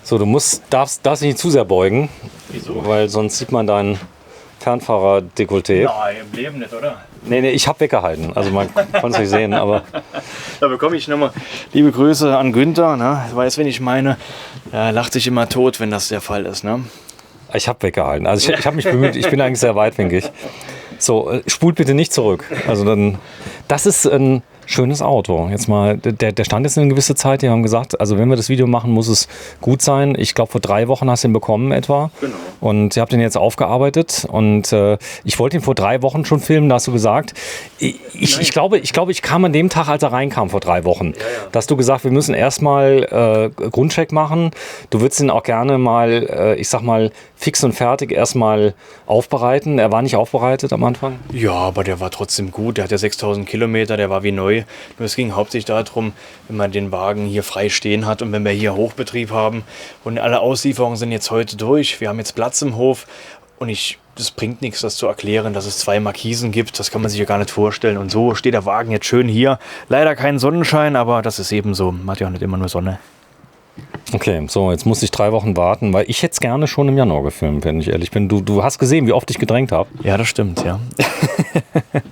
So, du darfst dich nicht zu sehr beugen. Wieso? Weil sonst sieht man dein Fernfahrer-Dekolleté. Nein, im Leben nicht, oder? Nee, ich habe weggehalten. Also man konnte es nicht sehen, aber... Da bekomme ich nochmal liebe Grüße an Günther. Ne? Weiß, wen ich meine. Er lacht sich immer tot, wenn das der Fall ist. Ne? Ich habe weggehalten. Also ich habe mich bemüht. Ich bin eigentlich sehr weitwinklig. So, spult bitte nicht zurück. Also dann... Das ist ein Schönes Auto. Jetzt mal, der stand jetzt eine gewisse Zeit, die haben gesagt, also wenn wir das Video machen, muss es gut sein. Ich glaube, vor 3 Wochen hast du ihn bekommen etwa. Genau. Und ihr habt ihn jetzt aufgearbeitet. Und ich wollte ihn vor 3 Wochen schon filmen, da hast du gesagt. Ich glaube, ich kam an dem Tag, als er reinkam, vor 3 Wochen. Ja. Da hast du gesagt, wir müssen erstmal Grundcheck machen. Du würdest ihn auch gerne mal, ich sag mal, fix und fertig erstmal aufbereiten. Er war nicht aufbereitet am Anfang. Ja, aber der war trotzdem gut. Der hat ja 6000 Kilometer, der war wie neu. Nur es ging hauptsächlich darum, wenn man den Wagen hier frei stehen hat und wenn wir hier Hochbetrieb haben und alle Auslieferungen sind jetzt heute durch. Wir haben jetzt Platz im Hof und das bringt nichts, das zu erklären, dass es 2 Markisen gibt. Das kann man sich ja gar nicht vorstellen. Und so steht der Wagen jetzt schön hier. Leider kein Sonnenschein, aber das ist eben so. Man hat ja auch nicht immer nur Sonne. Okay, so, jetzt muss ich 3 Wochen warten, weil ich hätte es gerne schon im Januar gefilmt, wenn ich ehrlich bin. Du hast gesehen, wie oft ich gedrängt habe. Ja, das stimmt, ja.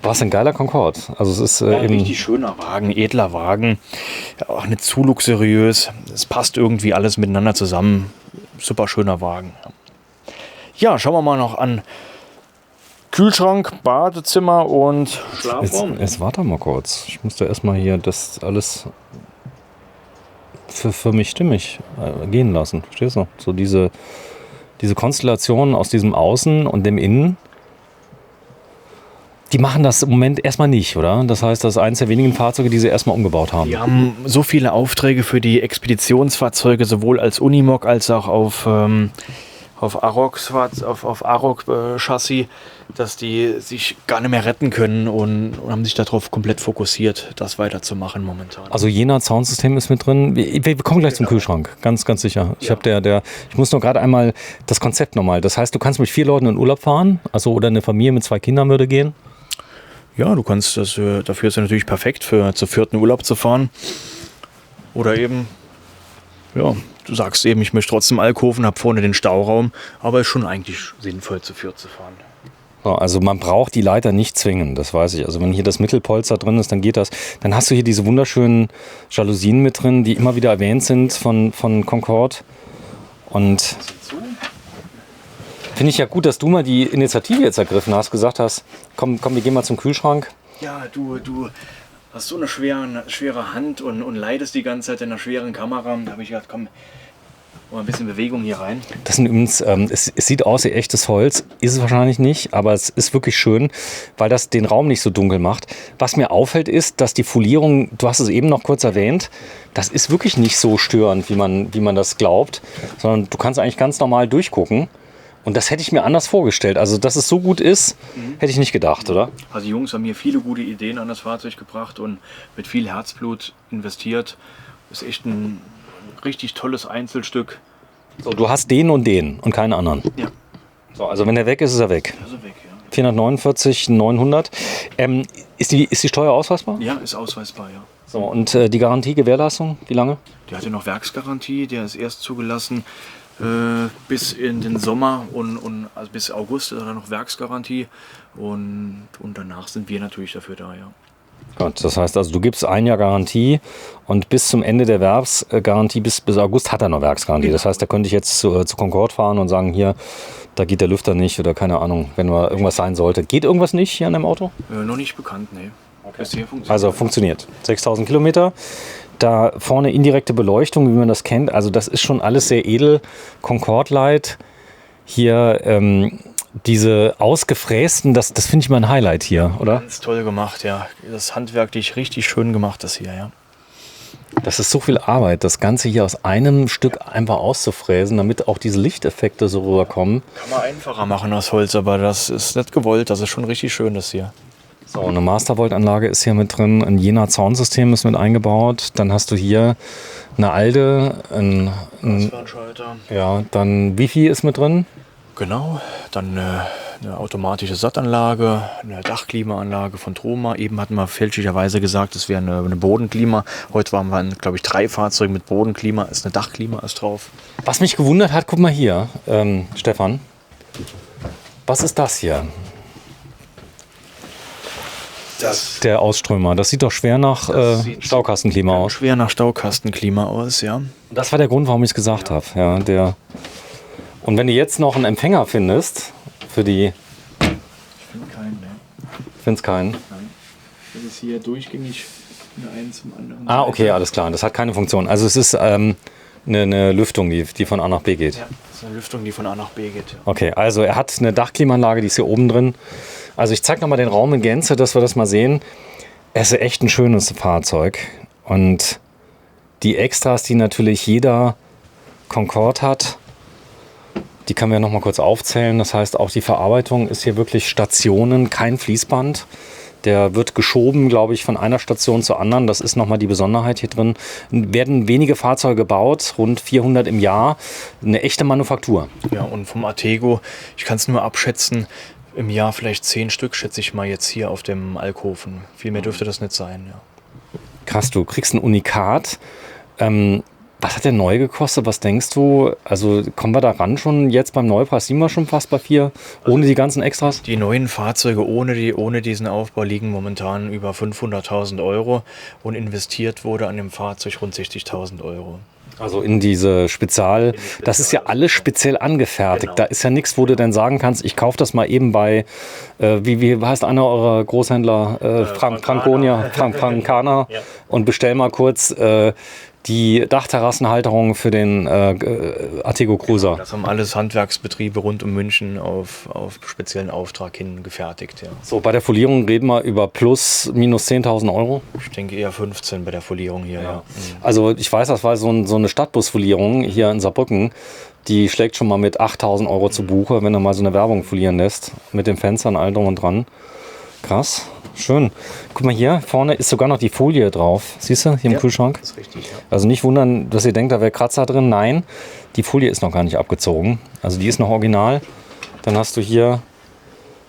War es ein geiler Concorde. Also es ist Ja, eben richtig schöner Wagen, edler Wagen. Ja, auch nicht zu luxuriös. Es passt irgendwie alles miteinander zusammen. Super schöner Wagen. Ja, schauen wir mal noch an. Kühlschrank, Badezimmer und Schlafraum. Jetzt warte mal kurz. Ich musste erstmal hier das alles für mich stimmig gehen lassen. Verstehst du? So diese Konstellation aus diesem Außen und dem Innen, die machen das im Moment erstmal nicht, oder? Das heißt, das ist eines der wenigen Fahrzeuge, die sie erstmal umgebaut haben. Wir haben so viele Aufträge für die Expeditionsfahrzeuge, sowohl als Unimog als auch auf Aroc-Chassis, dass die sich gar nicht mehr retten können und haben sich darauf komplett fokussiert, das weiterzumachen momentan. Also Jena Soundsystem ist mit drin. Wir kommen gleich zum Kühlschrank, ganz, ganz sicher. Ich habe ich muss nur gerade einmal das Konzept nochmal. Das heißt, du kannst mit 4 Leuten in Urlaub fahren, also oder eine Familie mit 2 Kindern würde gehen. Ja, du kannst dafür ist es natürlich perfekt, zu 4. Urlaub zu fahren. Oder eben, ja, du sagst eben, ich möchte trotzdem Alkoven, habe vorne den Stauraum, aber ist schon eigentlich sinnvoll, zu 4 zu fahren. So, also man braucht die Leiter nicht zwingen, das weiß ich. Also wenn hier das Mittelpolster drin ist, dann geht das. Dann hast du hier diese wunderschönen Jalousien mit drin, die immer wieder erwähnt sind von Concorde. Und finde ich ja gut, dass du mal die Initiative jetzt ergriffen hast, gesagt hast, komm, wir gehen mal zum Kühlschrank. Ja, du hast so eine schwere Hand und leidest die ganze Zeit in einer schweren Kamera. Da habe ich gedacht, komm, mal ein bisschen Bewegung hier rein. Das sind übrigens, es sieht aus wie echtes Holz, ist es wahrscheinlich nicht, aber es ist wirklich schön, weil das den Raum nicht so dunkel macht. Was mir auffällt ist, dass die Folierung, du hast es eben noch kurz erwähnt, das ist wirklich nicht so störend, wie man das glaubt, sondern du kannst eigentlich ganz normal durchgucken. Und das hätte ich mir anders vorgestellt. Also, dass es so gut ist, hätte ich nicht gedacht, oder? Also die Jungs haben mir viele gute Ideen an das Fahrzeug gebracht und mit viel Herzblut investiert. Das ist echt ein richtig tolles Einzelstück. So, du hast den und keinen anderen. Ja. So, also wenn der weg ist, ist er weg. Also weg, ja. 449, 900. Ist die Steuer ausweisbar? Ja, ist ausweisbar, ja. So, und die Garantie, Gewährleistung, wie lange? Der hatte noch Werksgarantie, der ist erst zugelassen bis in den Sommer und also bis August ist er noch Werksgarantie und danach sind wir natürlich dafür da, ja. Gut, das heißt also, du gibst 1 Jahr Garantie und bis zum Ende der Werksgarantie, bis August hat er noch Werksgarantie. Genau. Das heißt, da könnte ich jetzt zu Concorde fahren und sagen, hier, da geht der Lüfter nicht oder keine Ahnung, wenn mal irgendwas sein sollte. Geht irgendwas nicht hier an dem Auto? Noch nicht bekannt, nee. Bisher funktioniert. Also funktioniert. 6000 Kilometer. Da vorne indirekte Beleuchtung, wie man das kennt. Also das ist schon alles sehr edel. Concorde Light. Hier diese ausgefrästen, das finde ich mal ein Highlight hier, oder? Ganz toll gemacht, ja. Das handwerklich richtig schön gemacht, das hier, ja. Das ist so viel Arbeit, das Ganze hier aus einem Stück einfach auszufräsen, damit auch diese Lichteffekte so rüberkommen. Kann man einfacher machen aus Holz, aber das ist nicht gewollt. Das ist schon richtig schön, das hier. So, eine Mastervolt-Anlage ist hier mit drin, ein Jena Soundsystem ist mit eingebaut. Dann hast du hier eine Alde, Gasfernschalter. ja, dann Wifi ist mit drin. Genau, dann eine automatische Sattanlage, eine Dachklimaanlage von Troma. Eben hatten wir fälschlicherweise gesagt, es wäre eine Bodenklima. Heute waren wir, glaube ich, 3 Fahrzeuge mit Bodenklima. Ist eine Dachklima ist drauf. Was mich gewundert hat, guck mal hier, Stefan. Was ist das hier? Der Ausströmer. Das sieht doch schwer nach Staukastenklima aus. Schwer nach Staukastenklima aus, ja. Das war der Grund, warum ich es gesagt habe. Ja, und wenn du jetzt noch einen Empfänger findest, für die... Ich finde keinen, ne? Findest keinen? Nein. Das ist hier durchgängig Nein, zum anderen. Ah, okay, alles klar. Das hat keine Funktion. Also es ist eine Lüftung, die von A nach B geht. Ja, das ist eine Lüftung, die von A nach B geht. Ja. Okay, also er hat eine Dachklimaanlage, die ist hier oben drin. Also ich zeige nochmal den Raum in Gänze, dass wir das mal sehen. Es ist echt ein schönes Fahrzeug. Und die Extras, die natürlich jeder Concorde hat, die können wir nochmal kurz aufzählen. Das heißt, auch die Verarbeitung ist hier wirklich Stationen, kein Fließband. Der wird geschoben, glaube ich, von einer Station zur anderen. Das ist nochmal die Besonderheit hier drin. Werden wenige Fahrzeuge gebaut, rund 400 im Jahr. Eine echte Manufaktur. Ja, und vom Artego, ich kann es nur abschätzen, im Jahr vielleicht 10 Stück, schätze ich mal jetzt hier auf dem Alkoven. Viel mehr dürfte das nicht sein. Ja. Krass, du kriegst ein Unikat. Was hat der neu gekostet? Was denkst du? Also kommen wir da ran schon jetzt beim Neupreis? Sind wir schon fast bei 4, ohne die ganzen Extras? Die neuen Fahrzeuge ohne diesen Aufbau liegen momentan über 500.000 Euro und investiert wurde an dem Fahrzeug rund 60.000 Euro. Also in diese Spezial, das ist ja alles speziell angefertigt. Genau. Da ist ja nichts, wo du dann sagen kannst, ich kaufe das mal eben bei, wie heißt einer eurer Großhändler? Francana Ja. und bestell mal kurz die Dachterrassenhalterung für den Artego Cruiser. Das haben alles Handwerksbetriebe rund um München auf speziellen Auftrag hin gefertigt. Ja. So, bei der Folierung reden wir über plus, minus 10.000 Euro. Ich denke eher 15 bei der Folierung hier. Ja. Also ich weiß, das war so eine Stadtbusfolierung hier in Saarbrücken. Die schlägt schon mal mit 8.000 Euro zu Buche, wenn du mal so eine Werbung folieren lässt. Mit den Fenstern, all drum und dran. Krass, schön. Guck mal hier, vorne ist sogar noch die Folie drauf. Siehst du, hier im Kühlschrank? Das ist richtig, ja. Also nicht wundern, dass ihr denkt, da wäre Kratzer drin. Nein, die Folie ist noch gar nicht abgezogen. Also die ist noch original. Dann hast du hier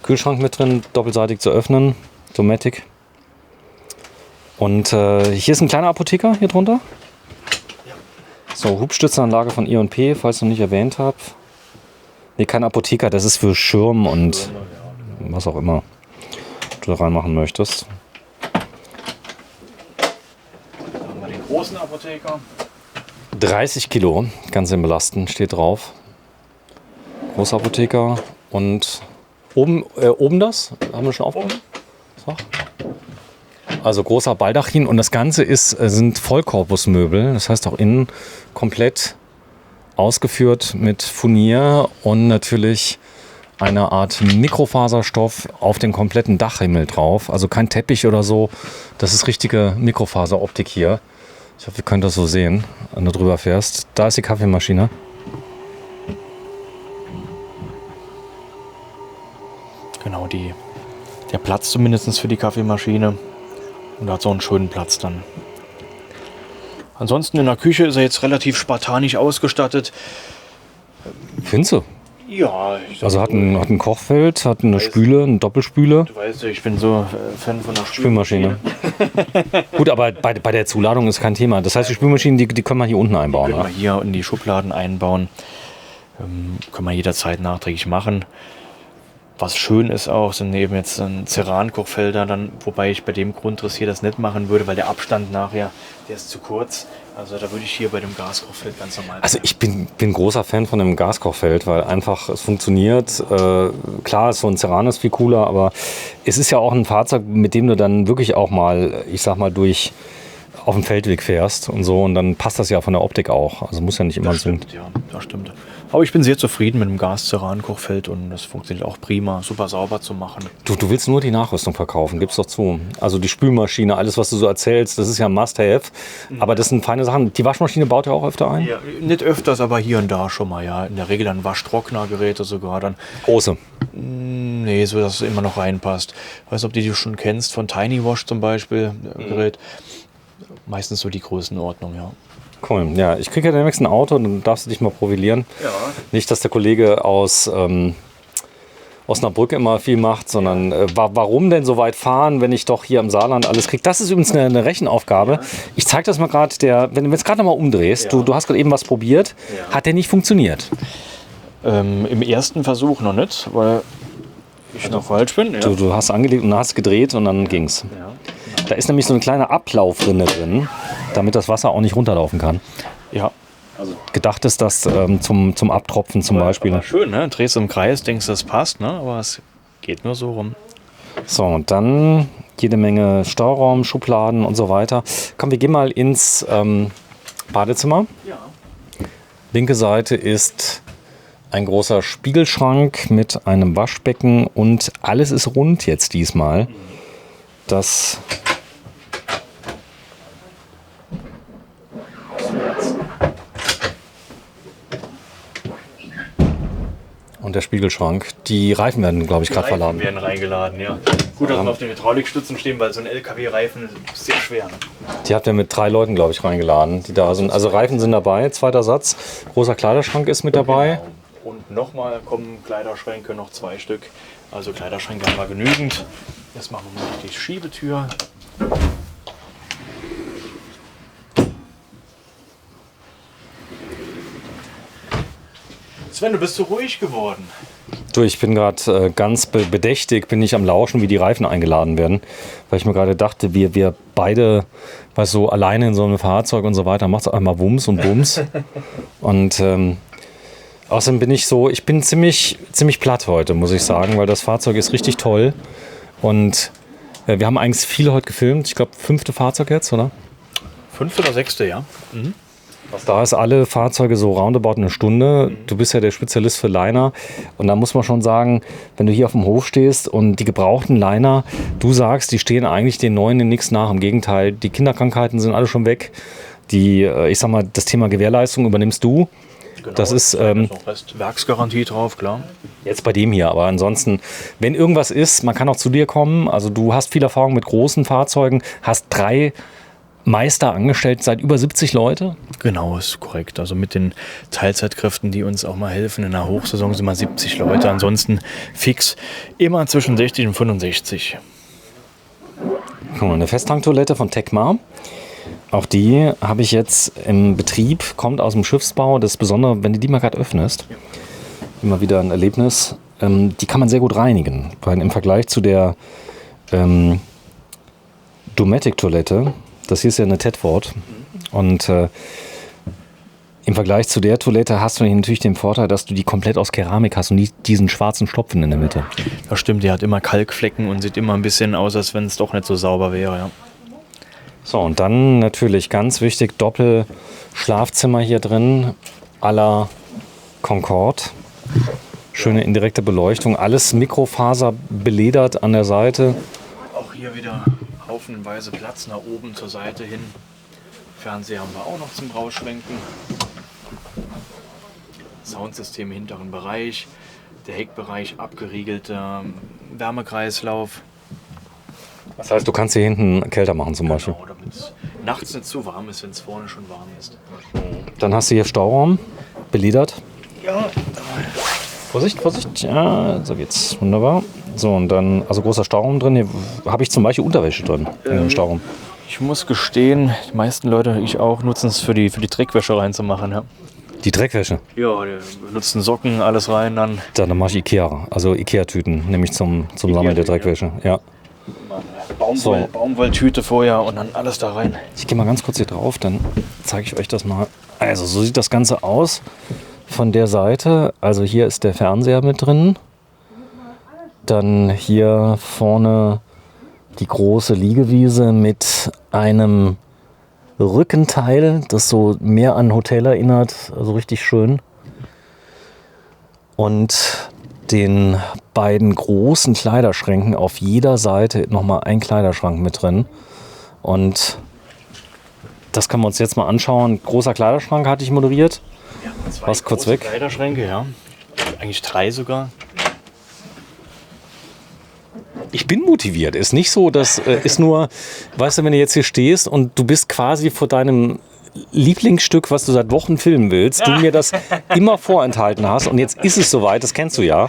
Kühlschrank mit drin, doppelseitig zu öffnen. Dometic. Und hier ist ein kleiner Apotheker hier drunter. So, Hubstützenanlage von I&P, falls ich noch nicht erwähnt habe. Ne, kein Apotheker, das ist für Schirm und was auch immer du da reinmachen möchtest. Dann haben wir den großen Apotheker. 30 Kilo, ganz im Belasten, steht drauf. Großer Apotheker und oben das, haben wir schon aufgebaut? So. Also großer Baldachin und das Ganze sind Vollkorpusmöbel, das heißt auch innen komplett ausgeführt mit Furnier und natürlich eine Art Mikrofaserstoff auf den kompletten Dachhimmel drauf. Also kein Teppich oder so, das ist richtige Mikrofaseroptik hier. Ich hoffe, ihr könnt das so sehen, wenn du drüber fährst. Da ist die Kaffeemaschine. Genau, der Platz zumindest für die Kaffeemaschine. Und da hat so einen schönen Platz dann. Ansonsten in der Küche ist er jetzt relativ spartanisch ausgestattet. Findest du? Ja, ich Also hat ein Kochfeld, hat eine Spüle, eine Doppelspüle. Du weißt ja, ich bin so Fan von der Spülmaschine. Gut, aber bei der Zuladung ist kein Thema. Das heißt, die Spülmaschinen, die können wir hier unten einbauen. Können Ne? wir hier in die Schubladen einbauen. Können wir jederzeit nachträglich machen. Was schön ist auch, sind eben jetzt Ceran-Kochfelder, wobei ich bei dem Grundriss hier das nicht machen würde, weil der Abstand nachher, der ist zu kurz. Also da würde ich hier bei dem Gaskochfeld ganz normal. Also ich bin großer Fan von dem Gaskochfeld, weil einfach es funktioniert. Klar, so ein Ceran ist viel cooler, aber es ist ja auch ein Fahrzeug, mit dem du dann wirklich auch mal, ich sag mal, auf dem Feldweg fährst und so, und dann passt das ja von der Optik auch. Also muss ja nicht immer das stimmt, ja, das stimmt. Aber ich bin sehr zufrieden mit dem Gas-Ceran-Kochfeld und das funktioniert auch prima, super sauber zu machen. Du willst nur die Nachrüstung verkaufen, gib's doch zu. Also die Spülmaschine, alles, was du so erzählst, das ist ja ein Must-Have. Aber das sind feine Sachen. Die Waschmaschine baut ihr auch öfter ein? Ja, nicht öfters, aber hier und da schon mal, ja. In der Regel dann Waschtrocknergeräte sogar dann. Große. Nee, so dass es immer noch reinpasst. Ich weiß nicht, ob du die schon kennst, von Tiny Wash zum Beispiel, Gerät. Meistens so die Größenordnung, ja. Cool. Ja, ich kriege ja demnächst ein Auto und dann darfst du dich mal profilieren. Ja. Nicht, dass der Kollege aus Osnabrück immer viel macht, sondern warum denn so weit fahren, wenn ich doch hier im Saarland alles kriege? Das ist übrigens eine Rechenaufgabe. Ja. Ich zeige das mal gerade, wenn du es gerade noch mal umdrehst, du hast gerade eben was probiert, hat der nicht funktioniert? Im ersten Versuch noch nicht, weil ich noch falsch bin. Ja. Du hast angelegt und hast gedreht und dann ging's. Ja. Da ist nämlich so ein kleiner Ablaufrinne drin, damit das Wasser auch nicht runterlaufen kann. Ja. Also gedacht ist das zum Abtropfen zum Beispiel. Aber schön, ne? Drehst im Kreis, denkst, das passt, ne? Aber es geht nur so rum. So, und dann jede Menge Stauraum, Schubladen und so weiter. Komm, wir gehen mal ins Badezimmer. Ja. Linke Seite ist ein großer Spiegelschrank mit einem Waschbecken und alles ist rund jetzt diesmal. Das und der Spiegelschrank. Die Reifen werden, glaube ich, gerade verladen. Die Reifen werden reingeladen, ja. Gut, dass wir auf den Hydraulikstützen stehen, weil so ein LKW-Reifen ist sehr schwer. Ne? Die habt ihr mit 3 Leuten, glaube ich, reingeladen, die da sind. Also Reifen sind dabei, zweiter Satz. Großer Kleiderschrank ist mit dabei. Genau. Und nochmal kommen Kleiderschränke, noch 2 Stück. Also Kleiderschränke haben wir genügend. Jetzt machen wir noch die Schiebetür. Sven, du bist so ruhig geworden. Du, ich bin gerade ganz bedächtig, bin ich am Lauschen, wie die Reifen eingeladen werden. Weil ich mir gerade dachte, wir beide, weißt du, so alleine in so einem Fahrzeug und so weiter, macht es einmal Wumms und Bums. Und außerdem bin ich bin ziemlich platt heute, muss ich sagen, weil das Fahrzeug ist richtig toll. Und wir haben eigentlich viel heute gefilmt. Ich glaube, 5. Fahrzeug jetzt, oder? 5. oder 6. ja. Mhm. Da ist alle Fahrzeuge so roundabout eine Stunde. Du bist ja der Spezialist für Liner. Und da muss man schon sagen, wenn du hier auf dem Hof stehst und die gebrauchten Liner, du sagst, die stehen eigentlich den neuen in nichts nach. Im Gegenteil, die Kinderkrankheiten sind alle schon weg. Ich sag mal, das Thema Gewährleistung übernimmst du. Genau, das ist noch Werksgarantie drauf, klar. jetzt bei dem hier. Aber ansonsten, wenn irgendwas ist, man kann auch zu dir kommen. Also du hast viel Erfahrung mit großen Fahrzeugen, hast 3 Meister angestellt, seit über 70 Leute. Genau, ist korrekt. Also mit den Teilzeitkräften, die uns auch mal helfen. In der Hochsaison sind mal 70 Leute. Ansonsten fix immer zwischen 60 und 65. Guck mal, eine Festtanktoilette von Tecma. Auch die habe ich jetzt im Betrieb, kommt aus dem Schiffsbau. Das Besondere, wenn du die mal gerade öffnest, immer wieder ein Erlebnis. Die kann man sehr gut reinigen. Weil im Vergleich zu der Dometic-Toilette, das hier ist ja eine Tedford. Und im Vergleich zu der Toilette hast du natürlich den Vorteil, dass du die komplett aus Keramik hast und nicht diesen schwarzen Stopfen in der Mitte. Das stimmt, die hat immer Kalkflecken und sieht immer ein bisschen aus, als wenn es doch nicht so sauber wäre. Ja. So, und dann natürlich ganz wichtig, Doppelschlafzimmer hier drin, à la Concorde. Schöne indirekte Beleuchtung, alles Mikrofaser beledert an der Seite. Auch hier wieder haufenweise Platz nach oben zur Seite hin. Fernseher haben wir auch noch zum Rausschwenken. Soundsystem im hinteren Bereich. Der Heckbereich abgeriegelter Wärmekreislauf. Das heißt, du kannst hier hinten kälter machen zum Beispiel. Genau, damit es nachts nicht zu warm ist, wenn es vorne schon warm ist. Dann hast du hier Stauraum, beledert. Ja, Vorsicht, Vorsicht. Ja, so geht's. Wunderbar. So, und dann, also großer Stauraum drin. Hier habe ich zum Beispiel Unterwäsche drin in dem Stauraum. ich muss gestehen, die meisten Leute, ich auch, nutzen es für die Dreckwäsche reinzumachen. Ja, Die Dreckwäsche. ja, die benutzen Socken, alles rein, dann Dann mache ich Ikea. Also Ikea-Tüten, nämlich zum Sammeln der Dreckwäsche. Ja. Baumwolltüte vorher und dann alles da rein. Ich gehe mal ganz kurz hier drauf, dann zeige ich euch das mal. Also so sieht das Ganze aus von der Seite. Also hier ist der Fernseher mit drin. Dann hier vorne die große Liegewiese mit einem Rückenteil, das so mehr an Hotel erinnert. Also richtig schön. Und den beiden großen Kleiderschränken auf jeder Seite nochmal ein Kleiderschrank mit drin. Und das können wir uns jetzt mal anschauen. Großer Kleiderschrank hatte ich moderiert. Ja, Was, kurz weg? Kleiderschränke, ja. Eigentlich 3 sogar. Ich bin motiviert. Ist nicht so, das ist nur, weißt du, wenn du jetzt hier stehst und du bist quasi vor deinem Lieblingsstück, was du seit Wochen filmen willst, du mir das immer vorenthalten hast und jetzt ist es soweit, das kennst du ja,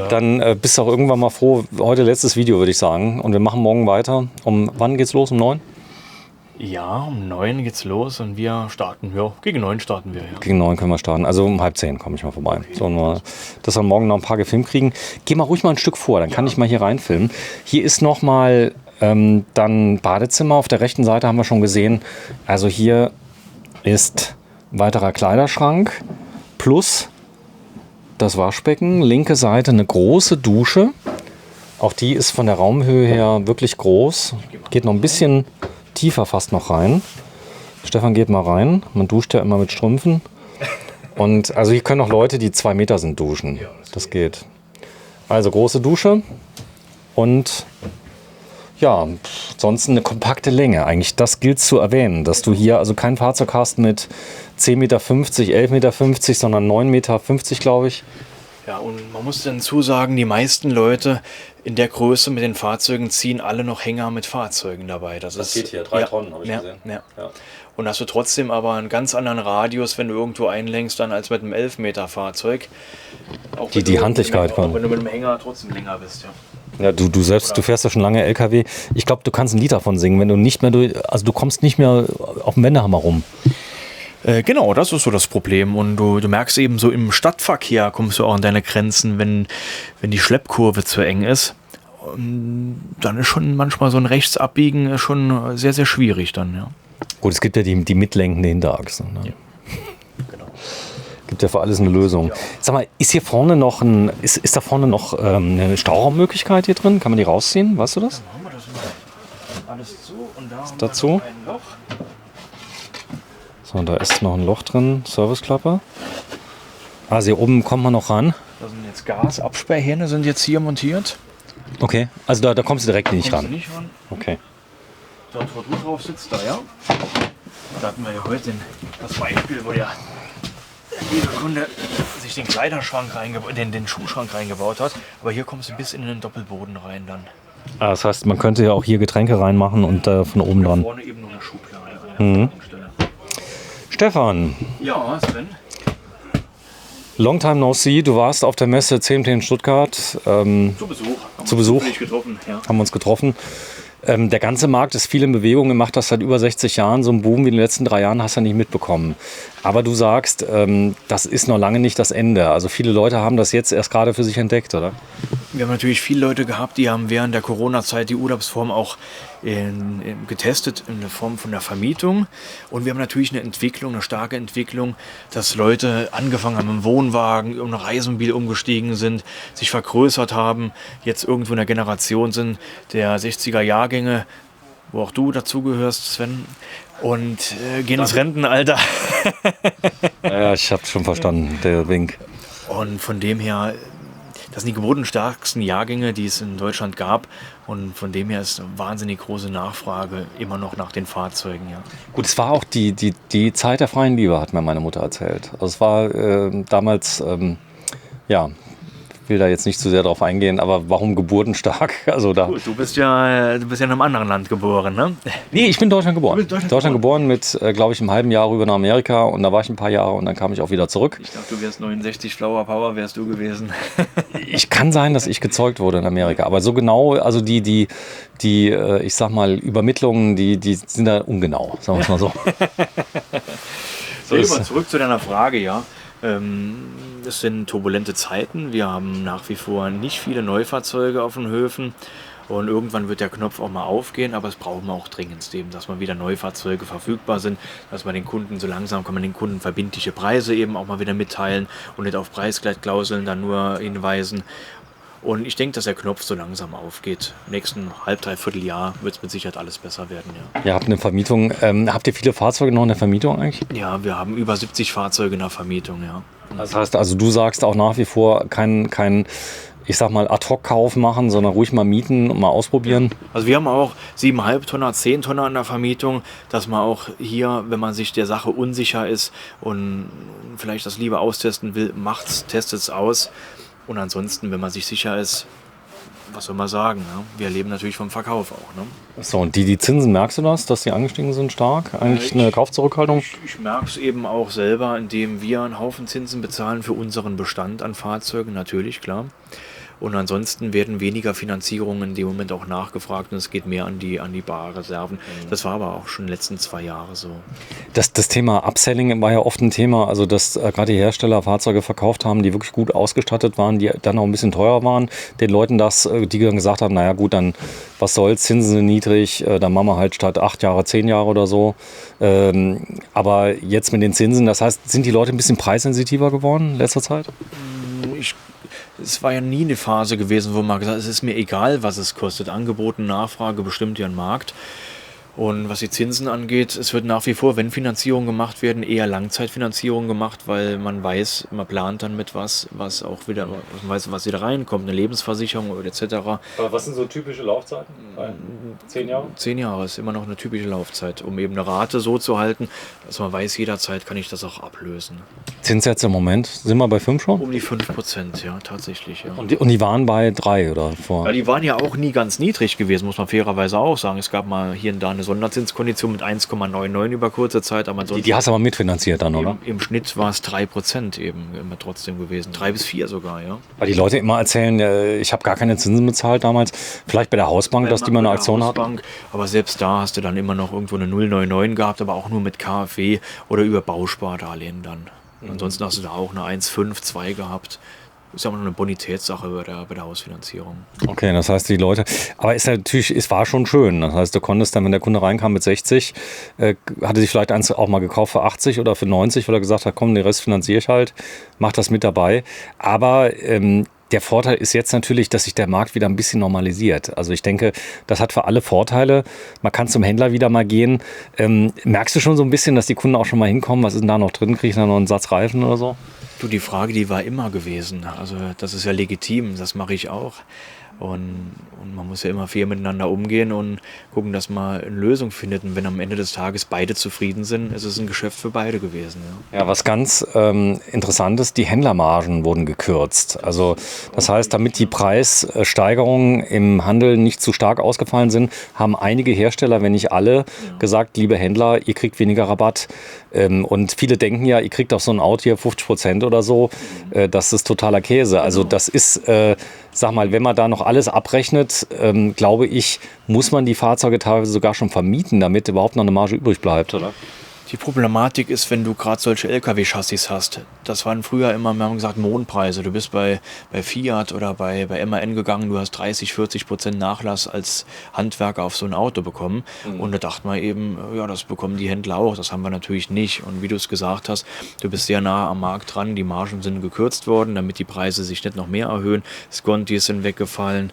dann bist du auch irgendwann mal froh. Heute letztes Video, würde ich sagen. Und wir machen morgen weiter. Wann geht's los? Um 9? Ja, um 9 geht's los und wir starten, ja, gegen 9 starten wir. Ja. Gegen 9 können wir starten. Also um 9:30 komme ich mal vorbei. Okay. So, dass wir morgen noch ein paar gefilmt kriegen. Geh mal ruhig mal ein Stück vor, dann kann ich mal hier reinfilmen. Hier ist nochmal dann Badezimmer. Auf der rechten Seite haben wir schon gesehen. Also hier ist weiterer Kleiderschrank plus das Waschbecken. Linke Seite eine große Dusche Auch die ist von der Raumhöhe her wirklich groß. Geht noch ein bisschen tiefer fast noch rein. Stefan geht mal rein. Man duscht ja immer mit Strümpfen. Und also hier können auch Leute, die 2 Meter sind, duschen. Das geht. Also große Dusche und ja, sonst eine kompakte Länge. Eigentlich das gilt zu erwähnen, dass du hier also kein Fahrzeug hast mit 10,50 Meter, 11,50 Meter, sondern 9,50 Meter, glaube ich. Ja, und man muss dann zusagen, die meisten Leute in der Größe mit den Fahrzeugen ziehen alle noch Hänger mit Fahrzeugen dabei. Das steht hier, 3 Tonnen, habe ich gesehen. Ja. Und hast du trotzdem aber einen ganz anderen Radius, wenn du irgendwo einlenkst, dann als mit einem 11 Meter Fahrzeug. Auch die Handlichkeit auch wenn du mit dem Hänger trotzdem länger bist, ja. Ja, du selbst, du fährst ja schon lange LKW. Ich glaube, du kannst ein Lied davon singen, wenn du nicht mehr, du kommst nicht mehr auf dem Wendehammer rum. Genau, das ist so das Problem. Und du merkst eben so im Stadtverkehr kommst du auch an deine Grenzen, wenn die Schleppkurve zu eng ist. Und dann ist schon manchmal so ein Rechtsabbiegen schon sehr, sehr schwierig dann, ja. Gut, es gibt ja die mitlenkende Hinterachse. Ne? Ja. Genau. Gibt ja für alles eine Lösung. Sag mal, ist hier vorne noch ist da vorne noch eine Stauraummöglichkeit hier drin? Kann man die rausziehen? Weißt du das? Dann machen wir das mal alles zu und da haben dazu? wir noch ein Loch. So, da ist noch ein Loch drin, Serviceklappe. Also hier oben kommt man noch ran. Da sind jetzt Gasabsperrhähne sind jetzt hier montiert. Okay, also da kommst du direkt nicht ran. Nicht ran. Okay. Dort, wo du drauf sitzt, da ja. Da hatten wir ja heute das Beispiel, wo der liebe Kunde sich den Kleiderschrank den Schuhschrank reingebaut hat. Aber hier kommst du bis in den Doppelboden rein dann. Ah, das heißt, man könnte ja auch hier Getränke reinmachen und von oben dran. Vorne eben nur eine Schublade. Mhm. Stefan. Ja, Sven. Long time no see. Du warst auf der Messe CMT in Stuttgart. Zu Besuch. Zu Besuch. Getroffen, ja. Haben wir uns getroffen. Der ganze Markt ist viel in Bewegung. Er macht das seit über 60 Jahren. So einen Boom wie in den letzten 3 Jahren hast du nicht mitbekommen. Aber du sagst, das ist noch lange nicht das Ende. Also viele Leute haben das jetzt erst gerade für sich entdeckt, oder? Wir haben natürlich viele Leute gehabt, die haben während der Corona-Zeit die Urlaubsform auch getestet in der Form von der Vermietung. Und wir haben natürlich eine starke Entwicklung, dass Leute angefangen haben im Wohnwagen, um ein Reisemobil umgestiegen sind, sich vergrößert haben, jetzt irgendwo in der Generation sind der 60er Jahrgänge, wo auch du dazugehörst, Sven, und gehen ins Rentenalter. Ja, ich habe schon verstanden, der Wink. Und von dem her, das sind die geburtenstarksten Jahrgänge, die es in Deutschland gab. Und von dem her ist eine wahnsinnig große Nachfrage immer noch nach den Fahrzeugen. Ja. Gut, es war auch die Zeit der freien Liebe, hat mir meine Mutter erzählt. Also es war damals, ja, ich will da jetzt nicht zu sehr drauf eingehen, aber warum geburtenstark? Also da. Gut, du bist ja in einem anderen Land geboren, ne? Nee, ich bin in Deutschland geboren. Deutschland geboren mit, glaube ich, einem halben Jahr rüber nach Amerika und da war ich ein paar Jahre und dann kam ich auch wieder zurück. Ich dachte, du wärst 69 Flower Power, wärst du gewesen. Ich kann sein, dass ich gezeugt wurde in Amerika, aber so genau, also die ich sag mal, Übermittlungen, die sind da ungenau, sagen wir es mal so. So mal zurück zu deiner Frage, ja. Es sind turbulente Zeiten. Wir haben nach wie vor nicht viele Neufahrzeuge auf den Höfen. Und irgendwann wird der Knopf auch mal aufgehen, aber es brauchen wir auch dringend, eben, dass mal wieder Neufahrzeuge verfügbar sind, dass man den Kunden, so langsam kann man den Kunden verbindliche Preise eben auch mal wieder mitteilen und nicht auf Preisgleitklauseln dann nur hinweisen. Und ich denke, dass der Knopf so langsam aufgeht. Im nächsten dreiviertel Jahr wird es mit Sicherheit alles besser werden. Ja. Ihr habt eine Vermietung. Habt ihr viele Fahrzeuge noch in der Vermietung eigentlich? Ja, wir haben über 70 Fahrzeuge in der Vermietung, ja. Das heißt, also du sagst auch nach wie vor kein ich sag mal, Ad-Hoc-Kauf machen, sondern ruhig mal mieten und mal ausprobieren. Also wir haben auch 7,5 Tonner, 10 Tonner in der Vermietung, dass man auch hier, wenn man sich der Sache unsicher ist und vielleicht das lieber austesten will, testet es aus. Und ansonsten, wenn man sich sicher ist, was soll man sagen? Ne? Wir leben natürlich vom Verkauf auch. Ne? So, und die Zinsen, merkst du das, dass die angestiegen sind stark? Eigentlich eine Kaufzurückhaltung? Ich merke es eben auch selber, indem wir einen Haufen Zinsen bezahlen für unseren Bestand an Fahrzeugen, natürlich, klar. Und ansonsten werden weniger Finanzierungen in dem Moment auch nachgefragt und es geht mehr an die Barreserven. Das war aber auch schon in den letzten 2 Jahren so. Das Thema Upselling war ja oft ein Thema, also dass gerade die Hersteller Fahrzeuge verkauft haben, die wirklich gut ausgestattet waren, die dann auch ein bisschen teuer waren. Den Leuten die dann gesagt haben, naja gut, dann was soll's, Zinsen sind niedrig, dann machen wir halt statt 8 Jahre 10 Jahre oder so. Aber jetzt mit den Zinsen, das heißt, sind die Leute ein bisschen preissensitiver geworden in letzter Zeit? es war ja nie eine Phase gewesen, wo man gesagt hat, es ist mir egal, was es kostet. Angebot und Nachfrage bestimmt ja den Markt. Und was die Zinsen angeht, es wird nach wie vor, wenn Finanzierungen gemacht werden, eher Langzeitfinanzierungen gemacht, weil man weiß, man plant dann mit was auch wieder, man weiß, was wieder reinkommt, eine Lebensversicherung oder etc. Aber was sind so typische Laufzeiten? 10 Jahre? 10 Jahre ist immer noch eine typische Laufzeit, um eben eine Rate so zu halten, dass man weiß, jederzeit kann ich das auch ablösen. Zinssätze im Moment, sind wir bei 5 schon? Um die 5%, ja, tatsächlich. Ja. Und die waren bei 3 oder vor? Ja, die waren ja auch nie ganz niedrig gewesen, muss man fairerweise auch sagen. Es gab mal hier und da eine Sonderzinskondition mit 1,99 über kurze Zeit. Aber die hast du aber mitfinanziert dann, oder? Im Schnitt war es 3% eben immer trotzdem gewesen. 3 bis 4 sogar, ja. Weil die Leute immer erzählen, ich habe gar keine Zinsen bezahlt damals. Vielleicht bei der Hausbank, dass die mal eine Aktion hat. Aber selbst da hast du dann immer noch irgendwo eine 0,99 gehabt, aber auch nur mit KfW oder über Bauspardarlehen dann. Ansonsten hast du da auch eine 1,5, 2 gehabt. Ist ja auch noch eine Bonitätssache bei der Hausfinanzierung. Okay, das heißt, die Leute, aber es war schon schön. Das heißt, du konntest dann, wenn der Kunde reinkam mit 60, hatte sich vielleicht eins auch mal gekauft für 80 oder für 90, weil er gesagt hat, komm, den Rest finanziere ich halt, mach das mit dabei. Aber der Vorteil ist jetzt natürlich, dass sich der Markt wieder ein bisschen normalisiert. Also ich denke, das hat für alle Vorteile. Man kann zum Händler wieder mal gehen. Merkst du schon so ein bisschen, dass die Kunden auch schon mal hinkommen? Was ist denn da noch drin? Kriege ich da noch einen Satz Reifen oder so? Du, die Frage, die war immer gewesen. Also das ist ja legitim, das mache ich auch. Und man muss ja immer fair miteinander umgehen und gucken, dass man eine Lösung findet. Und wenn am Ende des Tages beide zufrieden sind, ist es ein Geschäft für beide gewesen. Ja, was ganz interessant ist, die Händlermargen wurden gekürzt. Also das heißt, damit die Preissteigerungen im Handel nicht zu stark ausgefallen sind, haben einige Hersteller, wenn nicht alle, gesagt, liebe Händler, ihr kriegt weniger Rabatt. Und viele denken ja, ihr kriegt auf so ein Auto hier 50% oder so. Das ist totaler Käse. Also das ist, sag mal, wenn man da noch alles abrechnet, glaube ich, muss man die Fahrzeuge teilweise sogar schon vermieten, damit überhaupt noch eine Marge übrig bleibt, oder? Die Problematik ist, wenn du gerade solche LKW-Chassis hast. Das waren früher immer, wir haben gesagt, Mondpreise. Du bist bei Fiat oder bei MAN gegangen, du hast 30-40% Nachlass als Handwerker auf so ein Auto bekommen. Und da dachte man eben, ja, das bekommen die Händler auch. Das haben wir natürlich nicht. Und wie du es gesagt hast, du bist sehr nah am Markt dran. Die Margen sind gekürzt worden, damit die Preise sich nicht noch mehr erhöhen. Scontis sind weggefallen.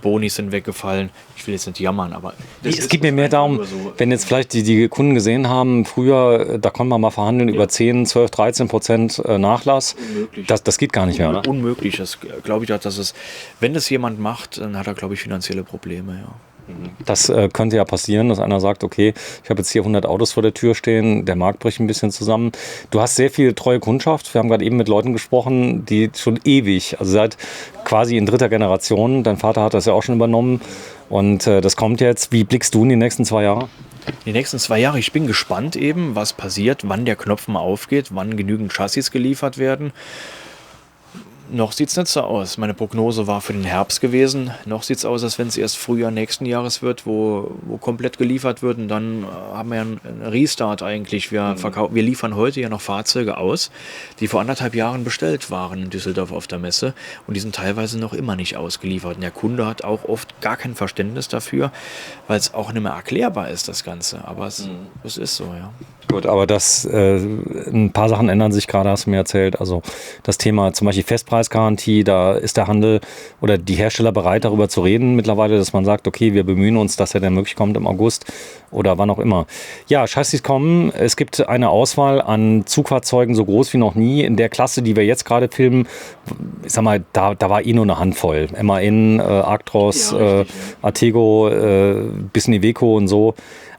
Bonis sind weggefallen. Ich will jetzt nicht jammern, aber es geht mir mehr darum, so, wenn jetzt vielleicht die Kunden gesehen haben, früher, da konnte man mal verhandeln über 10, 12, 13% Nachlass. Unmöglich. Das geht gar nicht mehr, oder? Unmöglich. Das glaube ich, dass es, wenn das jemand macht, dann hat er, glaube ich, finanzielle Probleme, ja. Das könnte ja passieren, dass einer sagt, okay, ich habe jetzt hier 100 Autos vor der Tür stehen, der Markt bricht ein bisschen zusammen. Du hast sehr viel treue Kundschaft. Wir haben gerade eben mit Leuten gesprochen, die schon ewig, also seit quasi in 3. Generation, dein Vater hat das ja auch schon übernommen und das kommt jetzt. Wie blickst du in die nächsten 2 Jahre? Die nächsten 2 Jahre, ich bin gespannt eben, was passiert, wann der Knopf mal aufgeht, wann genügend Chassis geliefert werden. Noch sieht es nicht so aus. Meine Prognose war für den Herbst gewesen. Noch sieht es aus, als wenn es erst Frühjahr nächsten Jahres wird, wo komplett geliefert wird. Und dann haben wir ja einen Restart eigentlich. Wir liefern heute ja noch Fahrzeuge aus, die vor 1,5 Jahren bestellt waren in Düsseldorf auf der Messe. Und die sind teilweise noch immer nicht ausgeliefert. Und der Kunde hat auch oft gar kein Verständnis dafür, weil es auch nicht mehr erklärbar ist, das Ganze. Aber es ist so, ja. Gut, aber ein paar Sachen ändern sich gerade, hast du mir erzählt. Also das Thema zum Beispiel Festpreisgarantie, da ist der Handel oder die Hersteller bereit, darüber zu reden mittlerweile, dass man sagt, okay, wir bemühen uns, dass er dann möglich kommt im August oder wann auch immer. Ja, Chassis kommen. Es gibt eine Auswahl an Zugfahrzeugen so groß wie noch nie. In der Klasse, die wir jetzt gerade filmen, ich sag mal, da war nur eine Handvoll. MAN, Actros, ja, Artego, bisschen Iveco und so.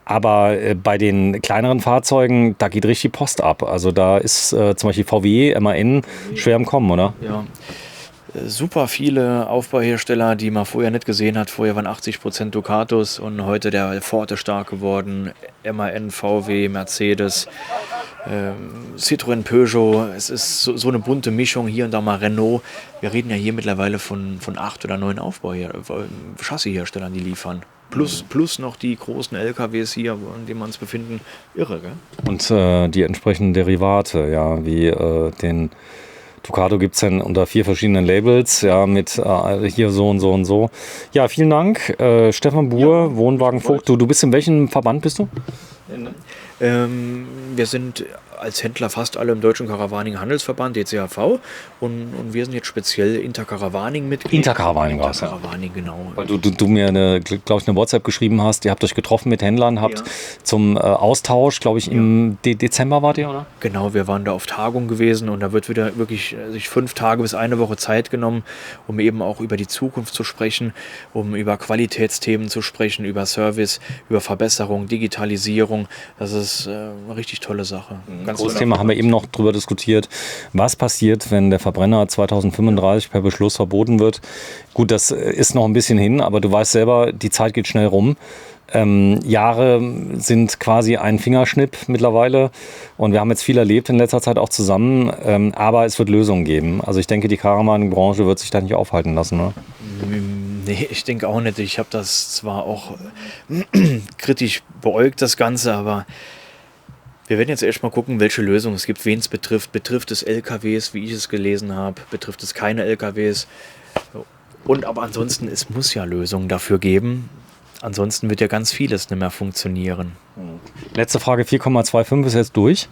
Aber bei den kleineren Fahrzeugen, da geht richtig Post ab. Also da ist zum Beispiel VW, MAN schwer im Kommen, oder? Ja. Super viele Aufbauhersteller, die man vorher nicht gesehen hat. Vorher waren 80% Ducatos und heute der Ford ist stark geworden. MAN, VW, Mercedes, Citroën, Peugeot. Es ist so eine bunte Mischung. Hier und da mal Renault. Wir reden ja hier mittlerweile von 8 oder 9 Chassisherstellern, die liefern. Plus noch die großen LKWs hier, in denen wir uns befinden. Irre, gell? Und die entsprechenden Derivate, ja, wie den Ducato gibt es dann unter 4 verschiedenen Labels, ja, mit hier so und so und so. Ja, vielen Dank. Stefan Buhr, ja, Wohnwagen Vogt. Du bist in welchem Verband bist du? Wir sind als Händler fast alle im Deutschen Caravaning Handelsverband, DCHV. Und wir sind jetzt speziell Intercaravaning Mitglied. Intercaravaning war es, ja. Intercaravaning, genau. Weil du mir, glaube ich, eine WhatsApp geschrieben hast, ihr habt euch getroffen mit Händlern, habt zum Austausch, glaube ich, im Dezember wart ihr, oder? Genau, wir waren da auf Tagung gewesen und da wird wieder wirklich sich 5 Tage bis eine Woche Zeit genommen, um eben auch über die Zukunft zu sprechen, um über Qualitätsthemen zu sprechen, über Service, über Verbesserung, Digitalisierung. Das ist eine richtig tolle Sache. Großes Thema, haben wir eben noch drüber diskutiert. Was passiert, wenn der Verbrenner 2035 per Beschluss verboten wird? Gut, das ist noch ein bisschen hin, aber du weißt selber, die Zeit geht schnell rum. Jahre sind quasi ein Fingerschnipp mittlerweile und wir haben jetzt viel erlebt in letzter Zeit auch zusammen, aber es wird Lösungen geben. Also ich denke, die Caravaning-Branche wird sich da nicht aufhalten lassen. Ne? Nee, ich denke auch nicht. Ich habe das zwar auch kritisch beäugt, das Ganze, aber wir werden jetzt erst mal gucken, welche Lösung es gibt, wen es betrifft. Betrifft es LKWs, wie ich es gelesen habe? Betrifft es keine LKWs? Und aber ansonsten, es muss ja Lösungen dafür geben. Ansonsten wird ja ganz vieles nicht mehr funktionieren. Letzte Frage, 4,25 ist jetzt durch.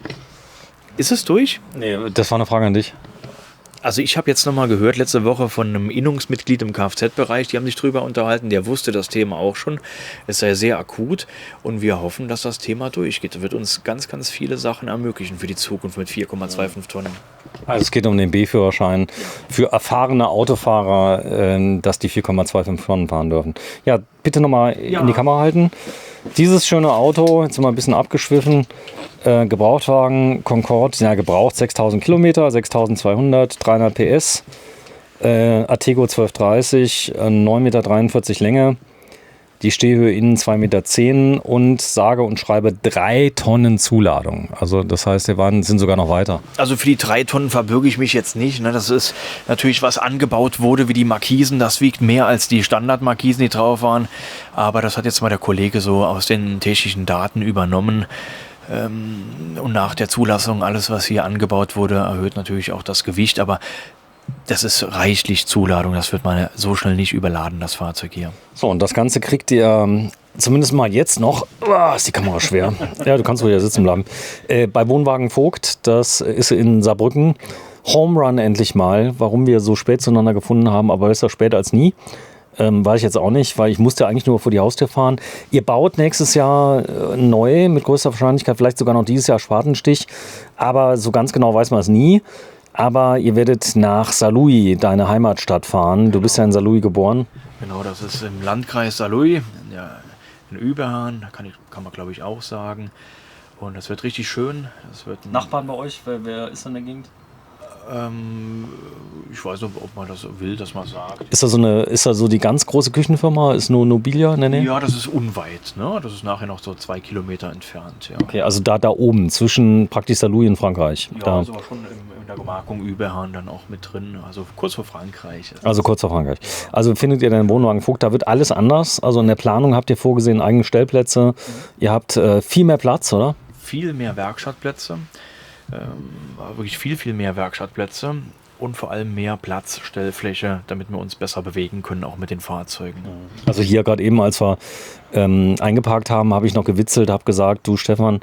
Ist es durch? Nee, das war eine Frage an dich. Also ich habe jetzt nochmal gehört, letzte Woche von einem Innungsmitglied im Kfz-Bereich, die haben sich drüber unterhalten, der wusste das Thema auch schon. Es sei sehr akut und wir hoffen, dass das Thema durchgeht. Das wird uns ganz, ganz viele Sachen ermöglichen für die Zukunft mit 4,25 Tonnen. Also es geht um den B-Führerschein für erfahrene Autofahrer, dass die 4,25 Tonnen fahren dürfen. Ja, bitte nochmal in die Kamera halten. Dieses schöne Auto, jetzt sind wir ein bisschen abgeschwiffen, Gebrauchtwagen Concorde, ja gebraucht, 6000 Kilometer, 6200, 300 PS, Artego 1230, 9,43 Meter Länge, die Stehhöhe innen 2,10 Meter und sage und schreibe 3 Tonnen Zuladung. Also das heißt, wir sind sogar noch weiter. Also für die 3 Tonnen verbürge ich mich jetzt nicht. Ne? Das ist natürlich, was angebaut wurde, wie die Markisen. Das wiegt mehr als die Standardmarkisen, die drauf waren. Aber das hat jetzt mal der Kollege so aus den technischen Daten übernommen. Und nach der Zulassung, alles, was hier angebaut wurde, erhöht natürlich auch das Gewicht. Aber das ist reichlich Zuladung. Das wird man so schnell nicht überladen, das Fahrzeug hier. So, und das Ganze kriegt ihr zumindest mal jetzt noch. Ist die Kamera schwer. Ja, du kannst wohl hier sitzen bleiben. Bei Wohnwagen Vogt, das ist in Saarbrücken. Home Run endlich mal. Warum wir so spät zueinander gefunden haben, aber besser spät als nie. Weiß ich jetzt auch nicht, weil ich musste eigentlich nur vor die Haustür fahren. Ihr baut nächstes Jahr neu, mit größter Wahrscheinlichkeit, vielleicht sogar noch dieses Jahr Spatenstich. Aber so ganz genau weiß man es nie. Aber ihr werdet nach Saarlouis, deine Heimatstadt, fahren. Genau. Du bist ja in Saarlouis geboren. Genau, das ist im Landkreis Saarlouis, in Überhahn, kann man glaube ich auch sagen. Und das wird richtig schön. Das wird Nachbarn bei euch, wer ist in der Gegend? Ich weiß nicht, ob man das will, dass man sagt. Ist da so die ganz große Küchenfirma? Ist nur Nobilia in der Nähe? Ja, das ist unweit. Ne? Das ist nachher noch so 2 Kilometer entfernt. Ja. Okay, also da oben, zwischen praktisch Saarlouis und Frankreich. Ja, also schon in der Gemarkung Überhahn dann auch mit drin. Also kurz vor Frankreich. Also kurz vor Frankreich. Also findet ihr den Wohnwagen Vogt, da wird alles anders. Also in der Planung habt ihr vorgesehen eigene Stellplätze. Ihr habt viel mehr Platz, oder? Viel mehr Werkstattplätze. Wirklich viel mehr Werkstattplätze und vor allem mehr Platz, Stellfläche, damit wir uns besser bewegen können, auch mit den Fahrzeugen. Also hier gerade eben, als wir eingeparkt haben, habe ich noch gewitzelt, habe gesagt, du Stefan,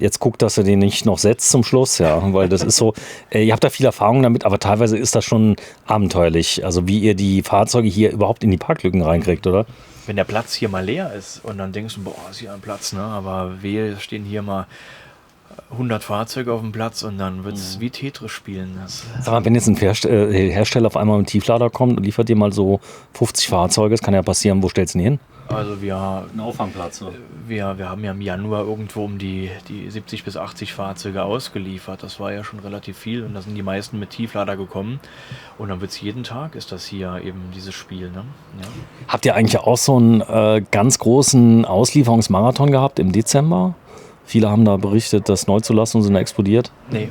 jetzt guck, dass du den nicht noch setzt zum Schluss, ja, weil das ist so, ihr habt da viel Erfahrung damit, aber teilweise ist das schon abenteuerlich, also wie ihr die Fahrzeuge hier überhaupt in die Parklücken reinkriegt, oder? Wenn der Platz hier mal leer ist und dann denkst du, boah, ist hier ein Platz, ne? Aber wir stehen hier mal 100 Fahrzeuge auf dem Platz und dann wird es wie Tetris spielen. Sag mal, wenn jetzt ein Hersteller auf einmal mit einem Tieflader kommt und liefert dir mal so 50 Fahrzeuge, das kann ja passieren, wo stellst du den hin? Also einen Auffangplatz, oder? Wir haben ja im Januar irgendwo um die 70 bis 80 Fahrzeuge ausgeliefert. Das war ja schon relativ viel und da sind die meisten mit Tieflader gekommen. Und dann wird es jeden Tag, ist das hier eben dieses Spiel. Ne? Ja. Habt ihr eigentlich auch so einen ganz großen Auslieferungsmarathon gehabt im Dezember? Viele haben da berichtet, dass Neuzulassungen sind explodiert. Nee.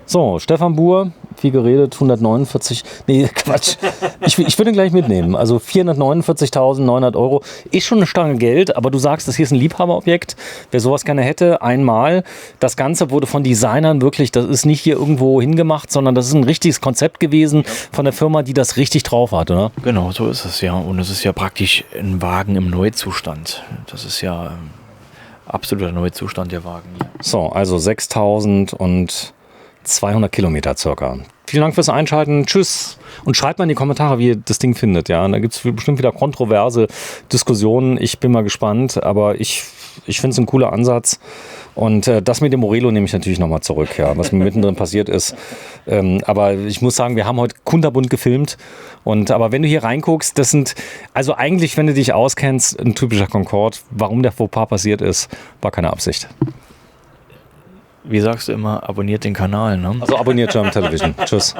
So, Stefan Buhr, viel geredet, 149, nee, Quatsch, ich würde ihn gleich mitnehmen. Also 449.900 Euro ist schon eine Stange Geld, aber du sagst, das hier ist ein Liebhaberobjekt. Wer sowas gerne hätte, einmal. Das Ganze wurde von Designern wirklich, das ist nicht hier irgendwo hingemacht, sondern das ist ein richtiges Konzept gewesen von der Firma, die das richtig drauf hat, oder? Genau, so ist es ja. Und es ist ja praktisch ein Wagen im Neuzustand. Das ist ja absoluter Neuzustand der Wagen. Ja. So, also 6.200 Kilometer circa. Vielen Dank fürs Einschalten. Tschüss. Und schreibt mal in die Kommentare, wie ihr das Ding findet. Ja, da gibt es bestimmt wieder kontroverse Diskussionen. Ich bin mal gespannt, aber ich finde es ein cooler Ansatz. Und das mit dem Morelo nehme ich natürlich nochmal zurück, ja, was mir mittendrin passiert ist. Aber ich muss sagen, wir haben heute kunterbunt gefilmt. Aber wenn du hier reinguckst, das sind, also eigentlich, wenn du dich auskennst, ein typischer Concorde. Warum der Fauxpas passiert ist, war keine Absicht. Wie sagst du immer, abonniert den Kanal, ne? Also abonniert German Television. Tschüss.